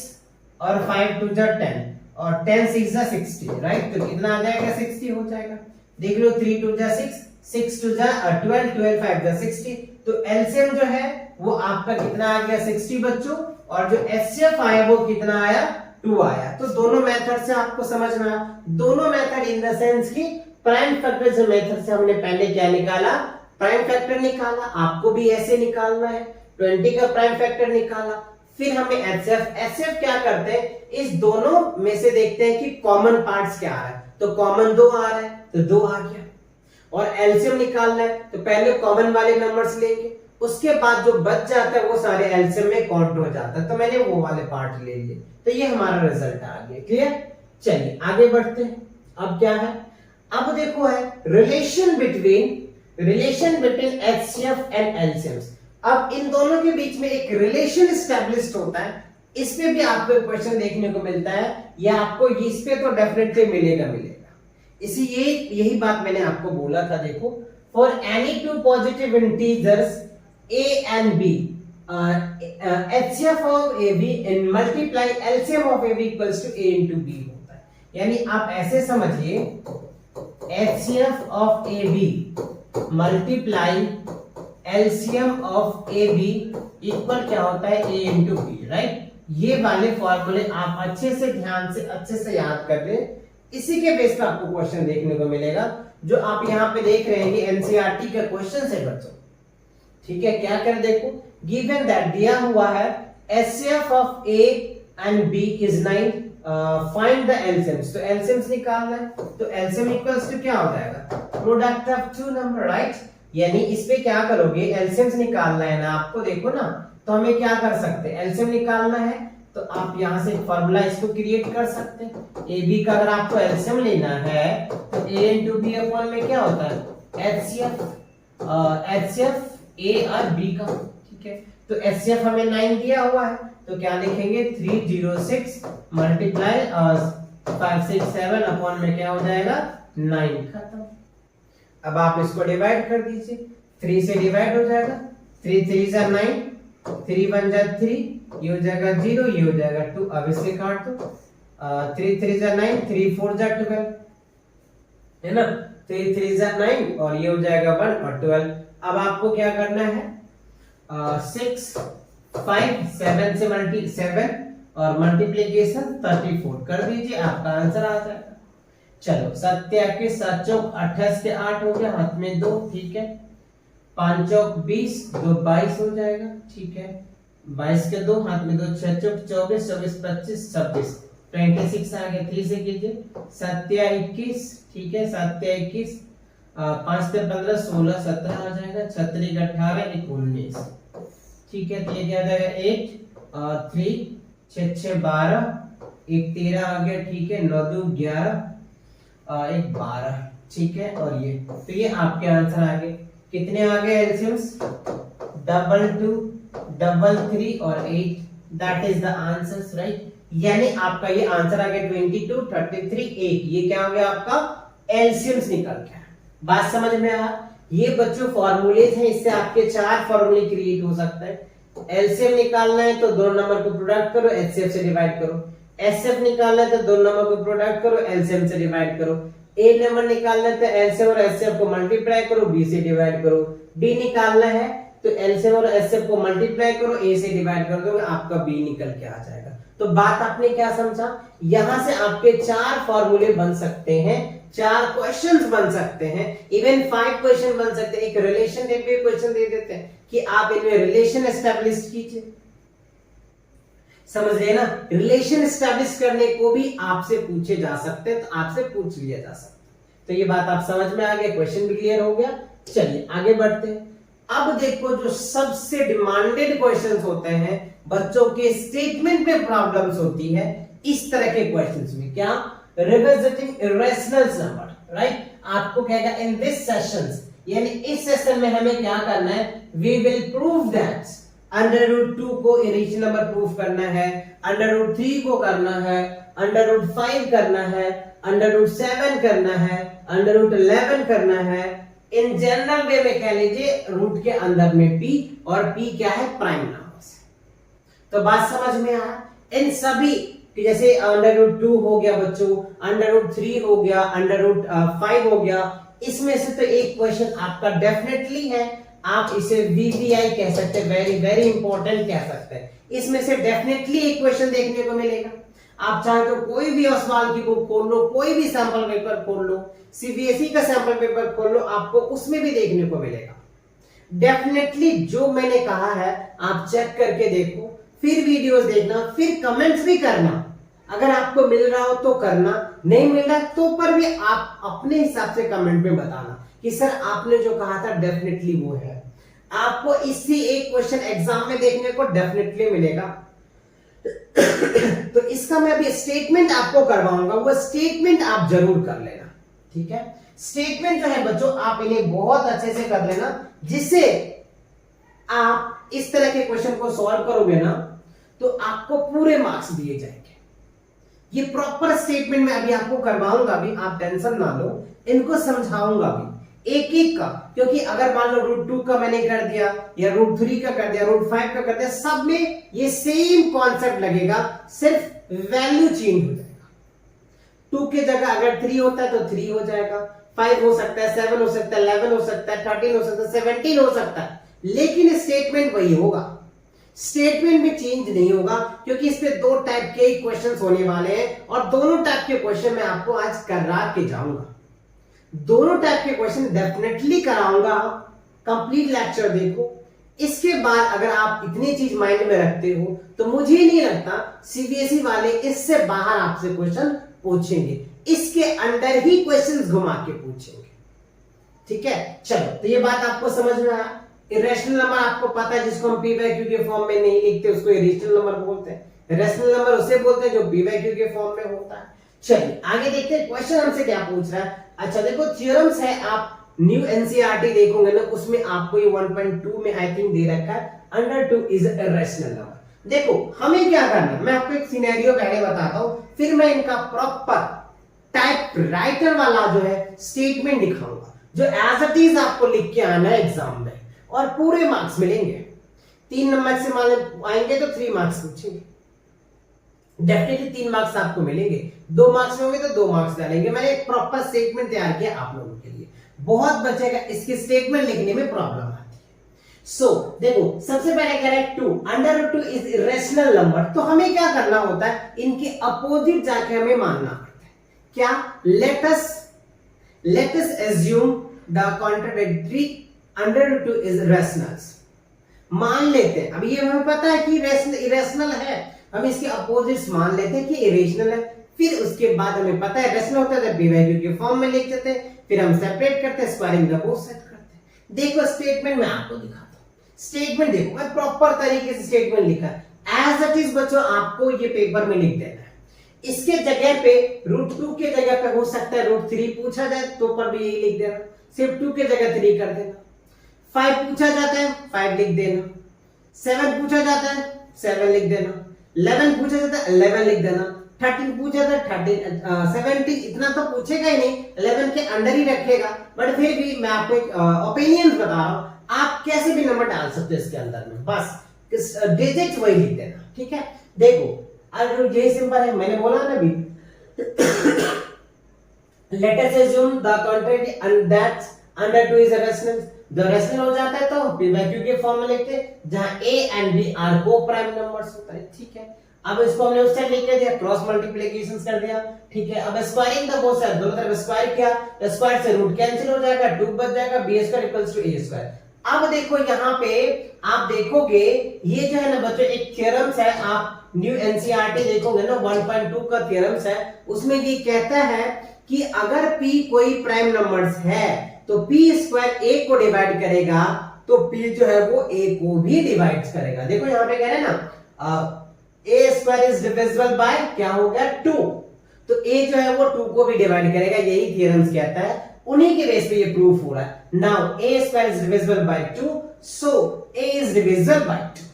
और 5 2 जा 10 और 10 6 जा 60, राइट। तो कितना आ जाएगा, 60 हो जाएगा। देख लो 3 2 जा 6, 6 2 जा 12, 12 5 जा 60। तो एलसीएम जो है वो आपका कितना आ गया, 60 बच्चों, और जो एचसीएफ आया वो कितना आया, 2 आया। तो दोनों मेथड से आपको समझना, दोनों मेथड इन द सेंस की प्राइम फैक्टर मेथड से हमने पहले क्या निकाला, प्राइम फैक्टर निकाला, आपको भी ऐसे निकालना है। 20 का प्राइम फैक्टर निकाला, फिर हमें एचसीएफ क्या करते हैं, इस दोनों में से देखते हैं कि कॉमन पार्ट्स क्या आ रहा है। तो कॉमन 2 आ रहा है, तो 2 आ गया। और एलसीएम निकालना है तो पहले कॉमन वाले नंबर्स लेंगे, उसके बाद जो बच जाता है वो सारे एलसीएम में काउंट हो जाता है। तो मैंने वो वाले पार्ट ले लिए, तो ये हमारा रिजल्ट आ गया। क्लियर, चलिए आगे बढ़ते हैं। अब क्या है, अब देखो है रिलेशन बिटवीन एचसीएफ एंड एलसीएम्स। अब इन दोनों के बीच में एक रिलेशन एस्टैब्लिश्ड होता है। इस पे भी आपको एक क्वेश्चन देखने को मिलता है, या आपको इस पे तो डेफिनेटली मिलेगा। यही बात मैंने आपको बोला था। देखो, for any 2 positive integers a and b, HCF of AB and multiply LCM of AB equals to a into b होता है। यानी आप ऐसे समझिए, HCF of AB multiply LCM of AB equal क्या होता है, a into b, राइट। ये वाले फॉर्मूले आप अच्छे से ध्यान से अच्छे से याद कर ले, इसी के बेस पर आपको क्वेश्चन देखने को मिलेगा। जो आप यहाँ पे देख रहे हैं कि एनसीईआरटी का क्वेश्चन है बच्चों, ठीक है। क्या कर देखो, गिवन दैट दिया हुआ है HCF of A and B is 9, find the LCMs. तो एलसीएम्स निकालना है, तो एलसीएम इक्वल्स टू क्या हो जाएगा, प्रोडक्ट ऑफ 2 नंबर, राइट। यानी इस पे क्या करोगे, एलसीएम्स निकालना है ना आपको, देखो ना। तो हमें क्या कर सकते हैं, एलसीएम निकालना है तो आप यहां से फॉर्मूला इसको क्रिएट कर सकते हैं। ए बी का अगर आपको एलसीएम लेना है तो ए इनटू बी अपॉन में क्या होता है, एचसीएफ ए और बी का, ठीक है। तो एचसीएफ हमें 9 दिया हुआ है, तो क्या लिखेंगे 306 मल्टीप्लाई 567 अपॉन में क्या हो जाएगा 9, खत्म। अब आप इसको डिवाइड कर दीजिए, 3 से डिवाइड हो जाएगा, 3 3 जा 9, 3 1 जा 3, ये हो जाएगा 0, ये हो जाएगा 2। अब इसे काट दो, 3 3 जा 9, 3 4 जा 12, है ना, 3 3 जा 9 और ये हो जाएगा 1 और 12। अब आपको क्या करना है, 6 5 7 से 7 और मल्टीप्लीकेशन 34 कर दीजिए, आपका आंसर आ जाएगा। चलो 7 के 7 चौक 28 के 8 हो गया, हाथ में 2, ठीक है। 5 चौक 20, 2 22 हो जाएगा, ठीक है। 22 के 2, हाथ में 2, 6 चौक 24, 24 25 26, 26 आ गया। 3 से कीजिए, 7 21, ठीक है, 7 21, 5 से 15 16 17 आ जाएगा, 36 18 19, ठीक है। तो ये क्या आ जाएगा 8 3 6 6 12, 1 13 आ गया, ठीक है। 9 2 11, 1 12, ठीक है। और ये तो ये आपके आंसर आ गए। कितने आ गए एलसीएम्स, 2 2 3 और 8, that is the answers, right. यानी आपका ये आंसर आ गया 22 33 8, ये क्या हो गया आपका एलसीएम्स निकल गया। बात समझ में आया। ये बच्चों फॉर्मूले थे, इससे आपके 4 फॉर्मूले क्रिएट हो सकता है। एलसीएम निकालना है तो दोनों नंबर को प्रोडक्ट करो, एचसीएफ से डिवाइड करो। एचसीएफ निकालना है तो दोनों नंबर को प्रोडक्ट करो, एलसीएम से डिवाइड करो। ए नंबर निकालना है तो एलसीएम और एचसीएफ को मल्टीप्लाई करो, बी से डिवाइड करो। डी निकालना है तो एलसीएम और एचसीएफ को मल्टीप्लाई करो, ए से डिवाइड कर दो, आपका बी निकल के आ जाएगा। तो बात आपने क्या समझा, यहां से आपके 4 फॉर्मूले बन सकते हैं, 4 क्वेश्चंस बन सकते हैं, इवन 5 क्वेश्चन बन सकते हैं। एक रिलेशन टाइप के क्वेश्चन दे देते हैं कि आप इनमें रिलेशन एस्टैब्लिश कीजिए, समझ रहे हैं ना। रिलेशन एस्टैब्लिश करने को भी आपसे पूछे जा सकते हैं, तो आपसे पूछ लिया जा सकता है। तो ये बात आप समझ में आ गया, क्वेश्चन भी क्लियर हो गया। चलिए आगे बढ़ते हैं। अब देखो जो सबसे डिमांडेड क्वेश्चंस होते हैं बच्चों के, स्टेटमेंट में प्रॉब्लम्स होती है इस तरह के क्वेश्चंस में, क्या रिविजिटिंग इरेशनल नंबर, राइट। आपको कहेगा इन दिस सेशंस, यानी इस सेशन में हमें क्या करना है, वी विल प्रूव दैट √2 को इरेशनल नंबर प्रूव करना है, √3 को करना है, √5 करना है, √7 करना है, √11 करना है। इन जनरल वे में कह लीजिए रूट के अंदर में p, और p क्या है, प्राइम नंबर्स। तो बात समझ में आया। इन सभी जैसे √2 हो गया बच्चों, √3 हो गया, √5 हो गया, इसमें से तो एक क्वेश्चन आपका डेफिनेटली है, आप इसे वीवीआई कह सकते हैं, वेरी वेरी इंपॉर्टेंट कह सकते हैं। इसमें से डेफिनेटली एक क्वेश्चन देखने को मिलेगा। आप चाहे तो कोई भी सवाल की बुक खोल लो, कोई भी सैंपल पेपर खोल लो, सीबीएसई का सैंपल पेपर खोल लो, आपको उसमें भी देखने को मिलेगा। डेफिनेटली जो मैंने कहा है आप चेक करके देखो, फिर वीडियोस देखना, फिर कमेंट्स भी करना। अगर आपको मिल रहा हो तो करना, नहीं मिल रहा तो पर भी आप अपने हिसाब से कमेंट में बताना कि सर आपने जो कहा था डेफिनेटली वो है। आपको इससे एक क्वेश्चन एग्जाम में देखने को डेफिनेटली मिलेगा। तो इसका मैं अभी स्टेटमेंट आपको करवाऊंगा, वो स्टेटमेंट आप जरूर कर लेना, ठीक है। स्टेटमेंट जो है बच्चों आप इन्हें बहुत अच्छे से कर लेना, जिससे आप इस तरह के क्वेश्चन को सॉल्व करोगे ना तो आपको पूरे मार्क्स दिए जाएंगे। ये प्रॉपर स्टेटमेंट मैं अभी आपको करवाऊंगा भी, आप टेंशन ना लो, इनको समझाऊंगा भी एक एक का, क्योंकि अगर मान लो √2 का मैंने कर दिया, या √3 का कर दिया, √5 का कर दिया, सब में ये सेम कॉन्सेप्ट लगेगा, सिर्फ वैल्यू चेंज हो जाएगा। 2 के जगह अगर 3 होता है तो 3 हो जाएगा, 5 हो सकता है, 7 हो सकता है, 11 हो सकता है, 13 हो सकता है, 17 हो सकता है, लेकिन स्टेटमेंट वही होगा। स्टेटमेंट में चेंज नहीं होगा, क्योंकि इस पे 2 टाइप के क्वेश्चंस होने वाले हैं, और दोनों टाइप के क्वेश्चन मैं आपको आज करा के जाऊंगा। दोनों टाइप के क्वेश्चन डेफिनेटली कराऊंगा, कंप्लीट लेक्चर देखो। इसके बाद अगर आप इतनी चीज माइंड में रखते हो तो मुझे नहीं लगता सीबीएसई वाले इससे बाहर आपसे क्वेश्चन पूछेंगे, इसके अंदर ही क्वेश्चंस घुमा के पूछेंगे, ठीक है। चलो तो ये बात आपको समझ में आया। इरेशनल नंबर आपको पता है, जिसको हम पी वाई क्यू के फॉर्म में नहीं लिखते उसको इरेशनल नंबर बोलते हैं। रेशनल नंबर उसे बोलते हैं जो पी वाई क्यू के फॉर्म में होता है। चलिए आगे देखते हैं क्वेश्चन हमसे क्या पूछ रहा है। अच्छा देखो थ्योरम्स है, आप न्यू एनसीईआरटी देखोगे ना, उसमें आपको ये 1.2 में आई थिंक दे रखा है under 2 is a rational number. देखो हमें क्या करना है, मैं आपको एक सिनेरियो पहले बताता हूं, फिर मैं इनका प्रॉपर टाइप राइटर वाला जो है स्टेटमेंट दिखाऊंगा, जो एज इट इज आपको लिख के आना है एग्जाम में, और पूरे मार्क्स मिलेंगे। 3 नंबर से मान आएंगे तो 3 मार्क्स पूछेंगे, डेफिनेटली 3 मार्क्स आपको मिलेंगे। 2 मार्क्स में होंगे तो 2 मार्क्स डालेंगे। मैंने एक प्रॉपर स्टेटमेंट तैयार किया आप लोगों के लिए, बहुत बचेगा, इसके स्टेटमेंट लिखने में प्रॉब्लम आती है। सो देखो सबसे पहले कह रहा है 2 under root 2 is irrational number, तो हमें क्या करना होता है, इनके अपोजिट जाके हमें मानना पड़ता है। क्या? Let us assume the contradictory under root 2 is rational. मान लेते हैं, अब ये हमें पता है कि इरेशनल है, हम इसके अपोजिट्स मान लेते हैं कि इरेशनल है, फिर उसके बाद हमें पता है रैशनल होता है, बी वैल्यू के फॉर्म में लिख देते हैं, फिर हम सेपरेट करते हैं, स्क्वायरिंग द बोथ साइड करते हैं। देखो स्टेटमेंट मैं आपको दिखाता हूं, स्टेटमेंट देखो मैं प्रॉपर तरीके से स्टेटमेंट लिखा है एज इट इज। बच्चों आपको ये पेपर में लिख देना है, इसके जगह पे √2 के जगह पे हो सकता है √3 पूछा जाए तो पर भी यही लिख देना, सिर्फ 2 के जगह 3 कर देना। 5 पूछा जाता है 5 लिख देना, 7 पूछा जाता है 7 लिख देना, 11 पूछा जाता है 11 लिख देना, 13 पूछा जाता है 13, 17 इतना तो पूछेगा ही नहीं, 11 के अंडर ही रखेगा, बट फिर भी मैं आपको एक ओपिनियन बता रहा हूं, आप कैसे भी नंबर डाल सकते हो इसके अंदर में, बस डिजिट वही लिख देना, ठीक है। देखो अगर यही सिंपल है, मैंने बोला ना अभी late us assume the contrary and that under 2 is a rational, the rational हो जाता है तो p by q के फॉर्म में लिखते हैं, जहां a एंड b आर को प्राइम नंबर्स होता है, ठीक है। अब इसको हमने उस साइड लिख के दिया, क्रॉस मल्टीप्लिकेशंस कर दिया, ठीक है। अब स्क्वायरिंग द बोथ साइड, दोनों तरफ स्क्वायर किया, तो स्क्वायर से रूट कैंसिल हो जाएगा, 2 बच जाएगा, b² = a²। अब देखो यहाँ पे आप देखोगे ये जो है ना बच्चों एक थ्योरम्स है, आप न्यू एनसीईआरटी देखोगे ना 1.2 का थ्योरम्स है, उसमें ये कहता है कि अगर p कोई प्राइम नंबर्स है तो p² a को डिवाइड करेगा तो p जो है वो a को भी डिवाइड करेगा। देखो यहाँ पे कह रहे हैं ना a² इज डिविजिबल बाय क्या हो गया 2, तो a जो है वो 2 को भी डिवाइड करेगा, यही थ्योरम्स कहता है, उन्हीं के बेस पे ये प्रूफ हो रहा है। Now a² is divisible bye 2, so a is divisible bye 2,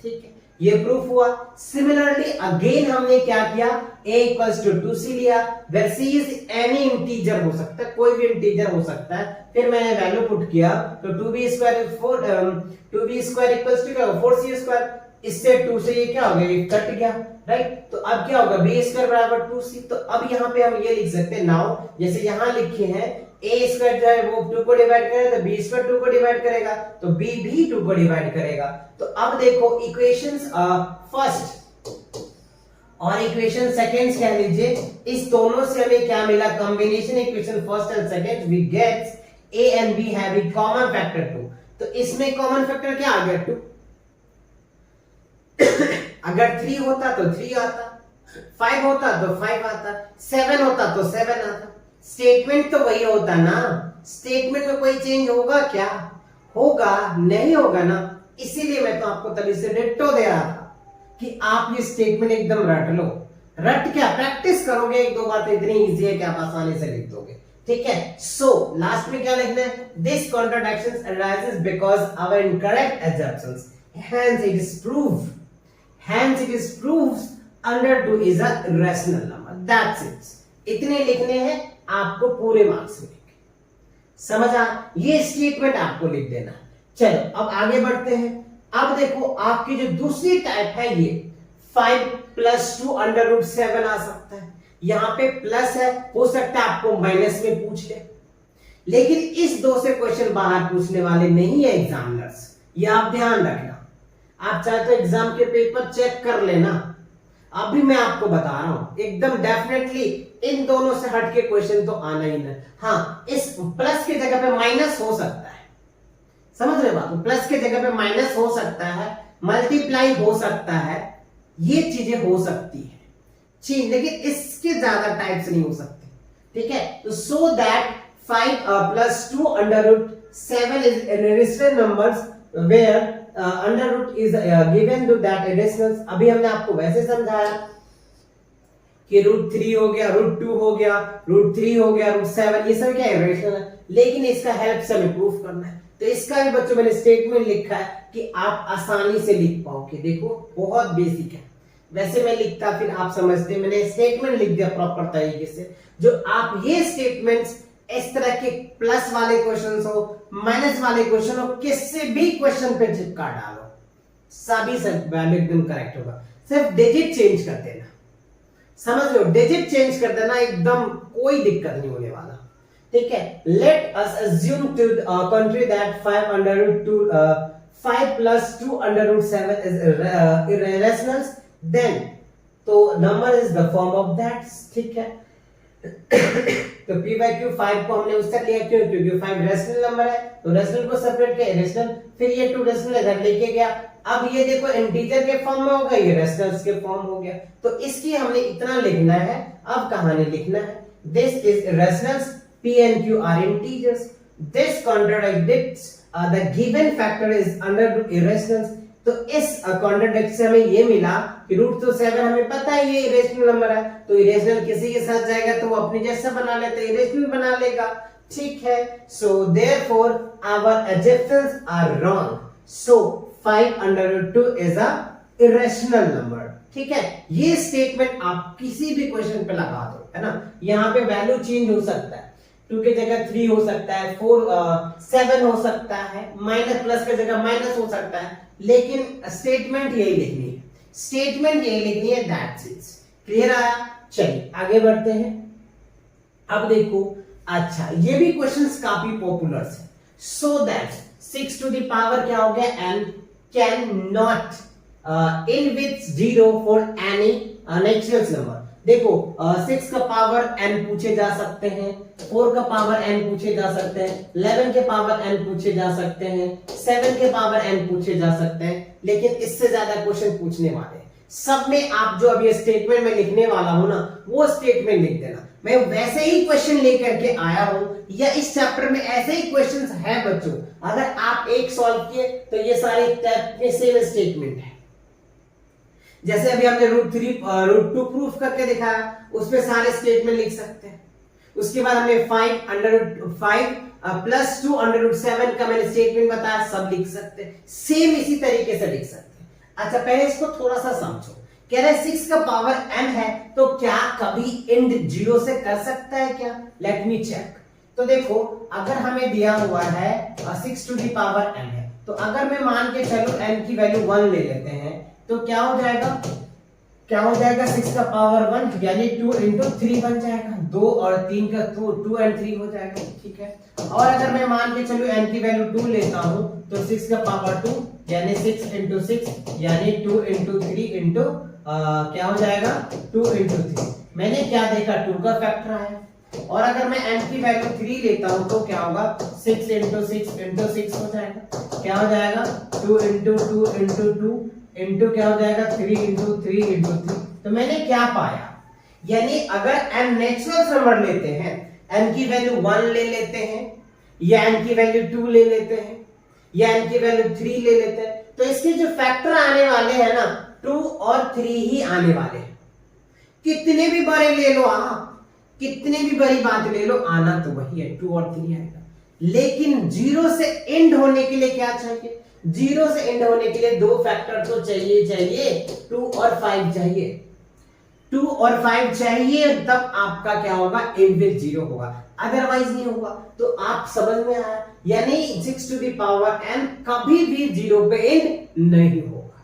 ठीक है, ये प्रूफ हुआ। सिमिलरली अगेन हमने क्या किया, a = 2c लिया, where c is any integer हो सकता है, कोई भी इंटीजर हो सकता है, फिर मैंने वैल्यू पुट किया तो 2b² = 4c², इससे 2 से ये क्या हो गया, ये कट गया, राइट। तो अब क्या होगा, b² = 2c, तो अब यहाँ पे हम ये लिख सकते हैं, नाउ जैसे यहाँ लिखे हैं a² जो है वो 2 को डिवाइड करेगा, तो b² 2 को डिवाइड करेगा, तो b भी 2 को डिवाइड करेगा। तो अब देखो इक्वेशंस फर्स्ट और इक्वेशन सेकंड कह लीजिए, इस दोनों से हमें क्या मिला, combination equation first and second, we gets a and b having common factor 2, तो इसमें कॉमन फैक्टर क्या आ गया 2, अगर 3 होता तो 3 आता, 5 होता तो 5 आता, 7 होता तो 7 आता, स्टेटमेंट तो वही होता ना, स्टेटमेंट में कोई चेंज होगा क्या, होगा नहीं होगा ना, इसीलिए मैं तो आपको तभी से डिट्टो दे रहा था कि आप ये स्टेटमेंट एकदम रट लो, रट क्या प्रैक्टिस करोगे, 1-2 बार तो इतनी इजी है कि आप आसानी से लिख दोगे, ठीक है। सो लास्ट में क्या लिखना है, this contradictions arises because our incorrect assumptions, hence it is proves under 2 is a rational number, that's it, इतने लिखने हैं, आपको पूरे मार्क्स मिलेंगे, समझा, ये स्टेटमेंट आपको लिख देना। चलो अब आगे बढ़ते हैं। अब देखो आपकी जो दूसरी टाइप है ये 5 + 2 √ 7 आ सकता है, यहां पे प्लस है, हो सकता है आपको माइनस में पूछ ले, लेकिन इस 2 से क्वेश्चन बाहर पूछने वाले नहीं है एग्जामिनर्स, ये आप ध्यान रखना। आप चाहे तो एग्जाम के पेपर चेक कर लेना, अभी मैं आपको बता रहा हूं एकदम डेफिनेटली इन दोनों से हट के क्वेश्चन तो आना ही ना। हाँ, इस प्लस की जगह पे माइनस हो सकता है, समझ रहे बात, प्लस की जगह पे माइनस हो सकता है, मल्टीप्लाई हो सकता है, ये चीजें हो सकती है चीज, लेकिन इसके ज्यादा टाइप्स नहीं हो सकते, ठीक है। तो so that 5 + 2 √ 7 is irrational numbers where √ is given to that irrationals, अभी हमने आपको वैसे समझाया कि √3 हो गया, √2 हो गया, √3 हो गया, √7, ये सब क्या है, रेशनल है, लेकिन इसका हेल्प से हमें प्रूफ करना है। तो इसका भी बच्चों मैंने स्टेटमेंट लिखा है कि आप आसानी से लिख पाओगे। देखो बहुत बेसिक है, वैसे मैं लिखता फिर आप समझते, मैंने स्टेटमेंट लिख दिया प्रॉपर तरीके से। जो आप ये स्टेटमेंट्स इस तरह के प्लस वाले क्वेश्चंस हो, माइनस वाले क्वेश्चन हो, किसी भी क्वेश्चन पे चिपका डालो, सभी सब वैल्यू एकदम करेक्ट होगा। सिर्फ डिजिट चेंज कर देना, समझ लो, डिजिट चेंज कर देना, एकदम कोई दिक्कत नहीं होने वाला। ठीक है, let us assume to contrary that 5 plus 2√7 is irrational, then तो number is the form of that. ठीक है, तो p by q 5 को हमने उससे लिया, क्यों, क्योंकि 5 रेशनल नंबर है, तो रेशनल को सेपरेट किया, रेशनल, फिर ये 2 रेशनल इधर लेके गया। अब ये देखो इंटीजर के फॉर्म में होगा, ये रेशनल्स के फॉर्म हो गया, तो इसकी हमने इतना लिखना है। अब कहानी लिखना है, this is rationals, p and q are integers, this contradicts the given factor is under irrationals। तो इस कॉन्ट्रडिक्ट से हमें ये मिला कि √7 हमें पता है ये इरेशनल नंबर है, तो इरेशनल किसी के साथ जाएगा तो वो अपने जैसा बना लेता है, इरेशनल बना लेगा। ठीक है, so therefore our adjectives are wrong, so 5√2 is a irrational number. ठीक है, ये स्टेटमेंट आप किसी भी क्वेश्चन पे लगा दो, है ना। यहाँ पे वैल्यू चेंज हो सकता है, 2 की जगह 3 हो सकता है, 7 हो सकता है, माइनस प्लस की जगह माइनस हो सकता है, लेकिन स्टेटमेंट यही लिखनी है, स्टेटमेंट यही लिखनी है, दैट्स इट। क्लियर आया? चलिए आगे बढ़ते हैं। अब देखो, अच्छा ये भी क्वेश्चंस काफी पॉपुलर है। So that 6 to the power क्या हो गया, n can not in with 0 for any natural number. देखो 6 का पावर n पूछे जा सकते हैं, 4 का पावर n पूछे जा सकते हैं, 11 के पावर n पूछे जा सकते हैं, 7 के पावर n पूछे जा सकते हैं, लेकिन इससे ज्यादा क्वेश्चन पूछने वाले हैं। सब में आप जो अभी स्टेटमेंट में लिखने वाला हूं ना, वो स्टेटमेंट लिख देना। मैं वैसे ही क्वेश्चन लेकर के आया हूं, या इस चैप्टर में ऐसे ही क्वेश्चंस हैं बच्चों। अगर आप एक सॉल्व किए तो ये सारे टाइप के सेम स्टेटमेंट है। जैसे अभी हमने √2 प्रूफ करके दिखाया, उसमें सारे स्टेटमेंट लिख सकते हैं। उसके बाद हमने 5 plus 2√7 का मैंने स्टेटमेंट बताया, सब लिख सकते हैं, सेम इसी तरीके से लिख सकते हैं। अच्छा पहले इसको थोड़ा सा समझो, कह रहे 6 का पावर n है, तो क्या कभी इंड 0 से कर सकता है क्या? Let me check. तो देखो अगर हमें दिया हुआ है 6 to the power n है, तो अगर मैं मान के चलो n की वैल्यू 1 ले लेते हैं, तो क्या हो जाएगा, 6 का पावर 1 यानी 2 into 3 बन जाएगा, 2 और 3 का 2 and 3 हो जाएगा। ठीक है, और अगर मैं मान के चलो n की वैल्यू 2 लेता हूं, तो 6 का पावर 2 यानी 6 into 6 यानी 2 into 3 into क्या हो जाएगा, 2 into 3। मैंने क्या देखा, 2 का फैक्टर आया। और अगर मैं n की वैल्यू 3 लेता हूं, तो क्या होगा, 6 into 6 into 6 हो जाएगा। क्या हो जाएगा, 2 into 2 into 2 इंटू क्या हो जाएगा, 3 into 3 into 3। तो मैंने क्या पाया, यानी अगर n नेचुरल नंबर लेते हैं, n की वैल्यू 1 ले लेते हैं, या n की वैल्यू 2 ले लेते हैं, या n की वैल्यू 3 ले लेते हैं, तो इसके जो फैक्टर आने वाले हैं ना, 2 और 3 ही आने वाले हैं। कितने भी बड़े ले लो, कितने भी बड़ी बात ले लो, आना तो वही है, 2 और 3 आएगा। लेकिन 0 से एंड होने के लिए क्या चाहिए, 0 से एंड होने के लिए 2 फैक्टर तो चाहिए, 2 और 5 चाहिए, 2 और 5 चाहिए, तब आपका क्या होगा, एंड विथ 0 होगा, अदरवाइज नहीं होगा। तो आप समझ में आया, यानी 6 to the power n कभी भी 0 पे एंड नहीं होगा।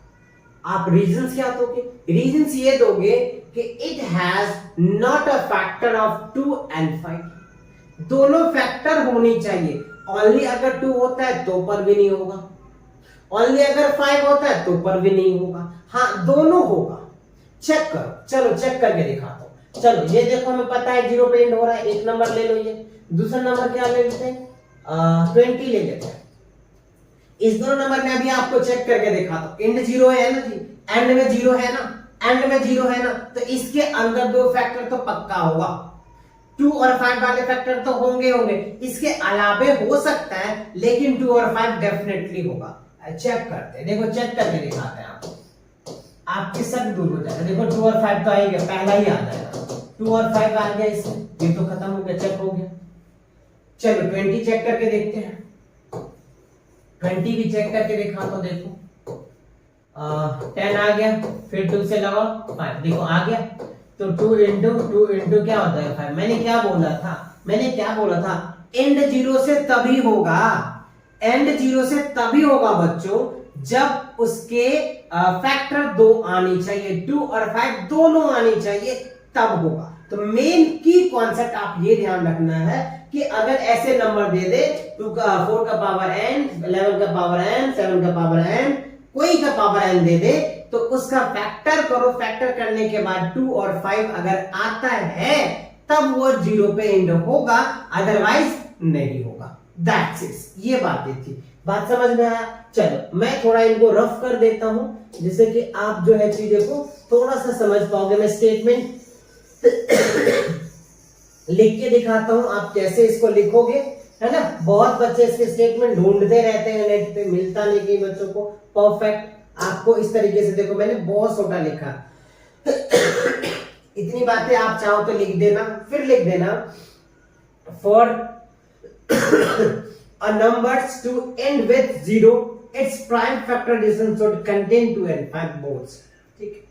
आप रीजंस क्या दोगे, रीजंस ये दोगे कि it has not a factor of 2 and 5। दोनों फैक्टर होनी चाहिए, ओनली अगर 2 होता है तो पर भी नहीं होगा, ओनली अगर 5 होता है तो पर भी नहीं होगा, हाँ दोनों होगा। चेक करो, चलो चेक करके दिखाता हूं। चलो ये देखो, हमें पता है 0 पे एंड हो रहा है, एक नंबर ले लो, ये दूसरा नंबर क्या ले लेते हैं, 20 ले लेते हैं। इस दोनों नंबर में अभी आपको चेक करके दिखाता हूं, एंड 0 है ना जी, एंड में 0 है ना, एंड में 0 है ना, तो इसके अंदर 2 फैक्टर तो पक्का होगा, 2 और 5 वाले फैक्टर तो होंगे, इसके अलावे हो सकता है, लेकिन 2 और 5 डेफिनेटली होगा। चेक करते हैं, देखो चेक करके दिखाते हैं आपको। आपके सब दूर हो जाएगा। देखो 2 और 5 तो आ ही गया, पहला ही आ जाएगा, 2 और 5 आ गया इसमें, ये तो खत्म हो गया, चेक हो गया। चलो 20 चेक करके देखते हैं, 20 भी चेक करके दिखा तो देखो 10 आ गया, फिर 2 से लगाओ 5, देखो आ गया। तो 2 इंटू क्या होता है 5। मैंने क्या बोला था एंड 0 से तभी होगा, एंड 0 से तभी होगा बच्चों जब उसके फैक्टर 2 आनी चाहिए, 2 और 5 दोनों आनी चाहिए, तब होगा। तो मेन की कॉन्सेप्ट आप ये ध्यान रखना है कि अगर ऐसे नंबर दे दे 4 का पावर n, 11 का पावर n, 7 का पावर n, कोई का पावर n दे दे तो उसका फैक्टर करो, फैक्टर करने के बाद 2 और 5 अगर आता है तब वो 0 पे एंड होगा, अदरवाइज नहीं होगा। दैट्स इट, ये बातें थी, बात समझ में आया। चलो मैं थोड़ा इनको रफ कर देता हूं जिससे कि आप जो है चीजें को थोड़ा सा समझ पाओगे। मैं स्टेटमेंट लिख के दिखाता हूं, आप कैसे इसको लिखोगे, है ना। बहुत बच्चे इसके स्टेटमेंट ढूंढते रहते हैं नेट पे, मिलता नहीं कई बच्चों को परफेक्ट। आपको इस तरीके से देखो, मैंने बहुत छोटा लिखा इतनी बातें आप चाहो तो लिख देना, फिर लिख देना for a numbers to end with 0 its prime factorization should contain 2 and 5 both। ठीक है,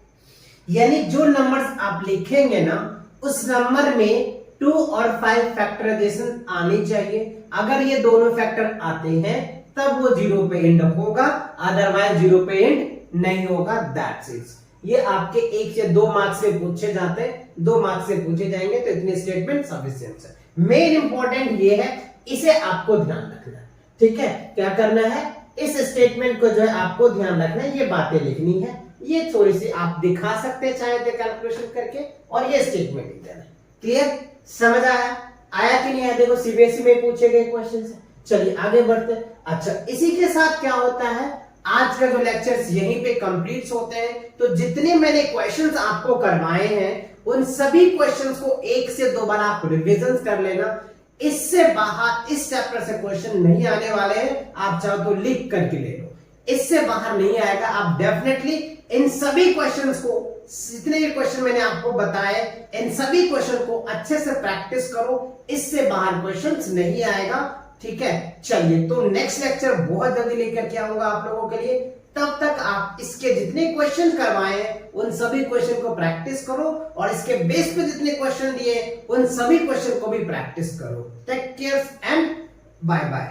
यानी जो नंबर्स आप लिखेंगे ना उस नंबर में 2 और 5 फैक्टराइजेशन आनी चाहिए। अगर ये दोनों फैक्टर आते हैं तब वो 0 पे एंड होगा, अदरवाइज 0 पे एंड नहीं होगा। That's it. ये आपके 1 से 2 मार्क्स से पूछे जाते हैं, 2 मार्क्स से पूछे जाएंगे, तो इतने स्टेटमेंट सफिशिएंट है। मेन इंपॉर्टेंट ये है, इसे आपको ध्यान रखना है। ठीक है, क्या करना है, इस स्टेटमेंट को जो है आपको ध्यान रखना है, ये बातें लिखनी है, ये थोड़ी सी आप दिखा सकते हैं चाहे तो कैलकुलेशन करके, और ये स्टेटमेंट लिख देना। क्लियर, समझ आया कि नहीं आया। देखो सीबीएसई में पूछे गए क्वेश्चन है। चलिए आगे बढ़ते हैं। अच्छा, इसी के साथ क्या होता है, आज का जो लेक्चर्स यहीं पे कंप्लीट होते हैं। तो जितने मैंने क्वेश्चंस आपको करवाए हैं उन सभी क्वेश्चंस को 1 से 2 बार आप रिविजन कर लेना। इससे बाहर इस चैप्टर से क्वेश्चन नहीं आने वाले हैं, आप चाहो तो लिख करके ले लो, इससे बाहर नहीं आएगा। आप डेफिनेटली इन सभी क्वेश्चंस को, जितने भी क्वेश्चन मैंने आपको बताए, इन सभी क्वेश्चन को अच्छे से प्रैक्टिस करो, इससे बाहर क्वेश्चंस नहीं आएगा। ठीक है, चलिए तो नेक्स्ट लेक्चर बहुत जल्दी लेकर के आऊंगा आप लोगों के लिए। तब तक आप इसके जितने क्वेश्चन करवाए हैं उन सभी क्वेश्चन को प्रैक्टिस करो, और इसके बेस पे जितने क्वेश्चन दिए उन सभी क्वेश्चन को भी प्रैक्टिस करो। Take care and bye bye.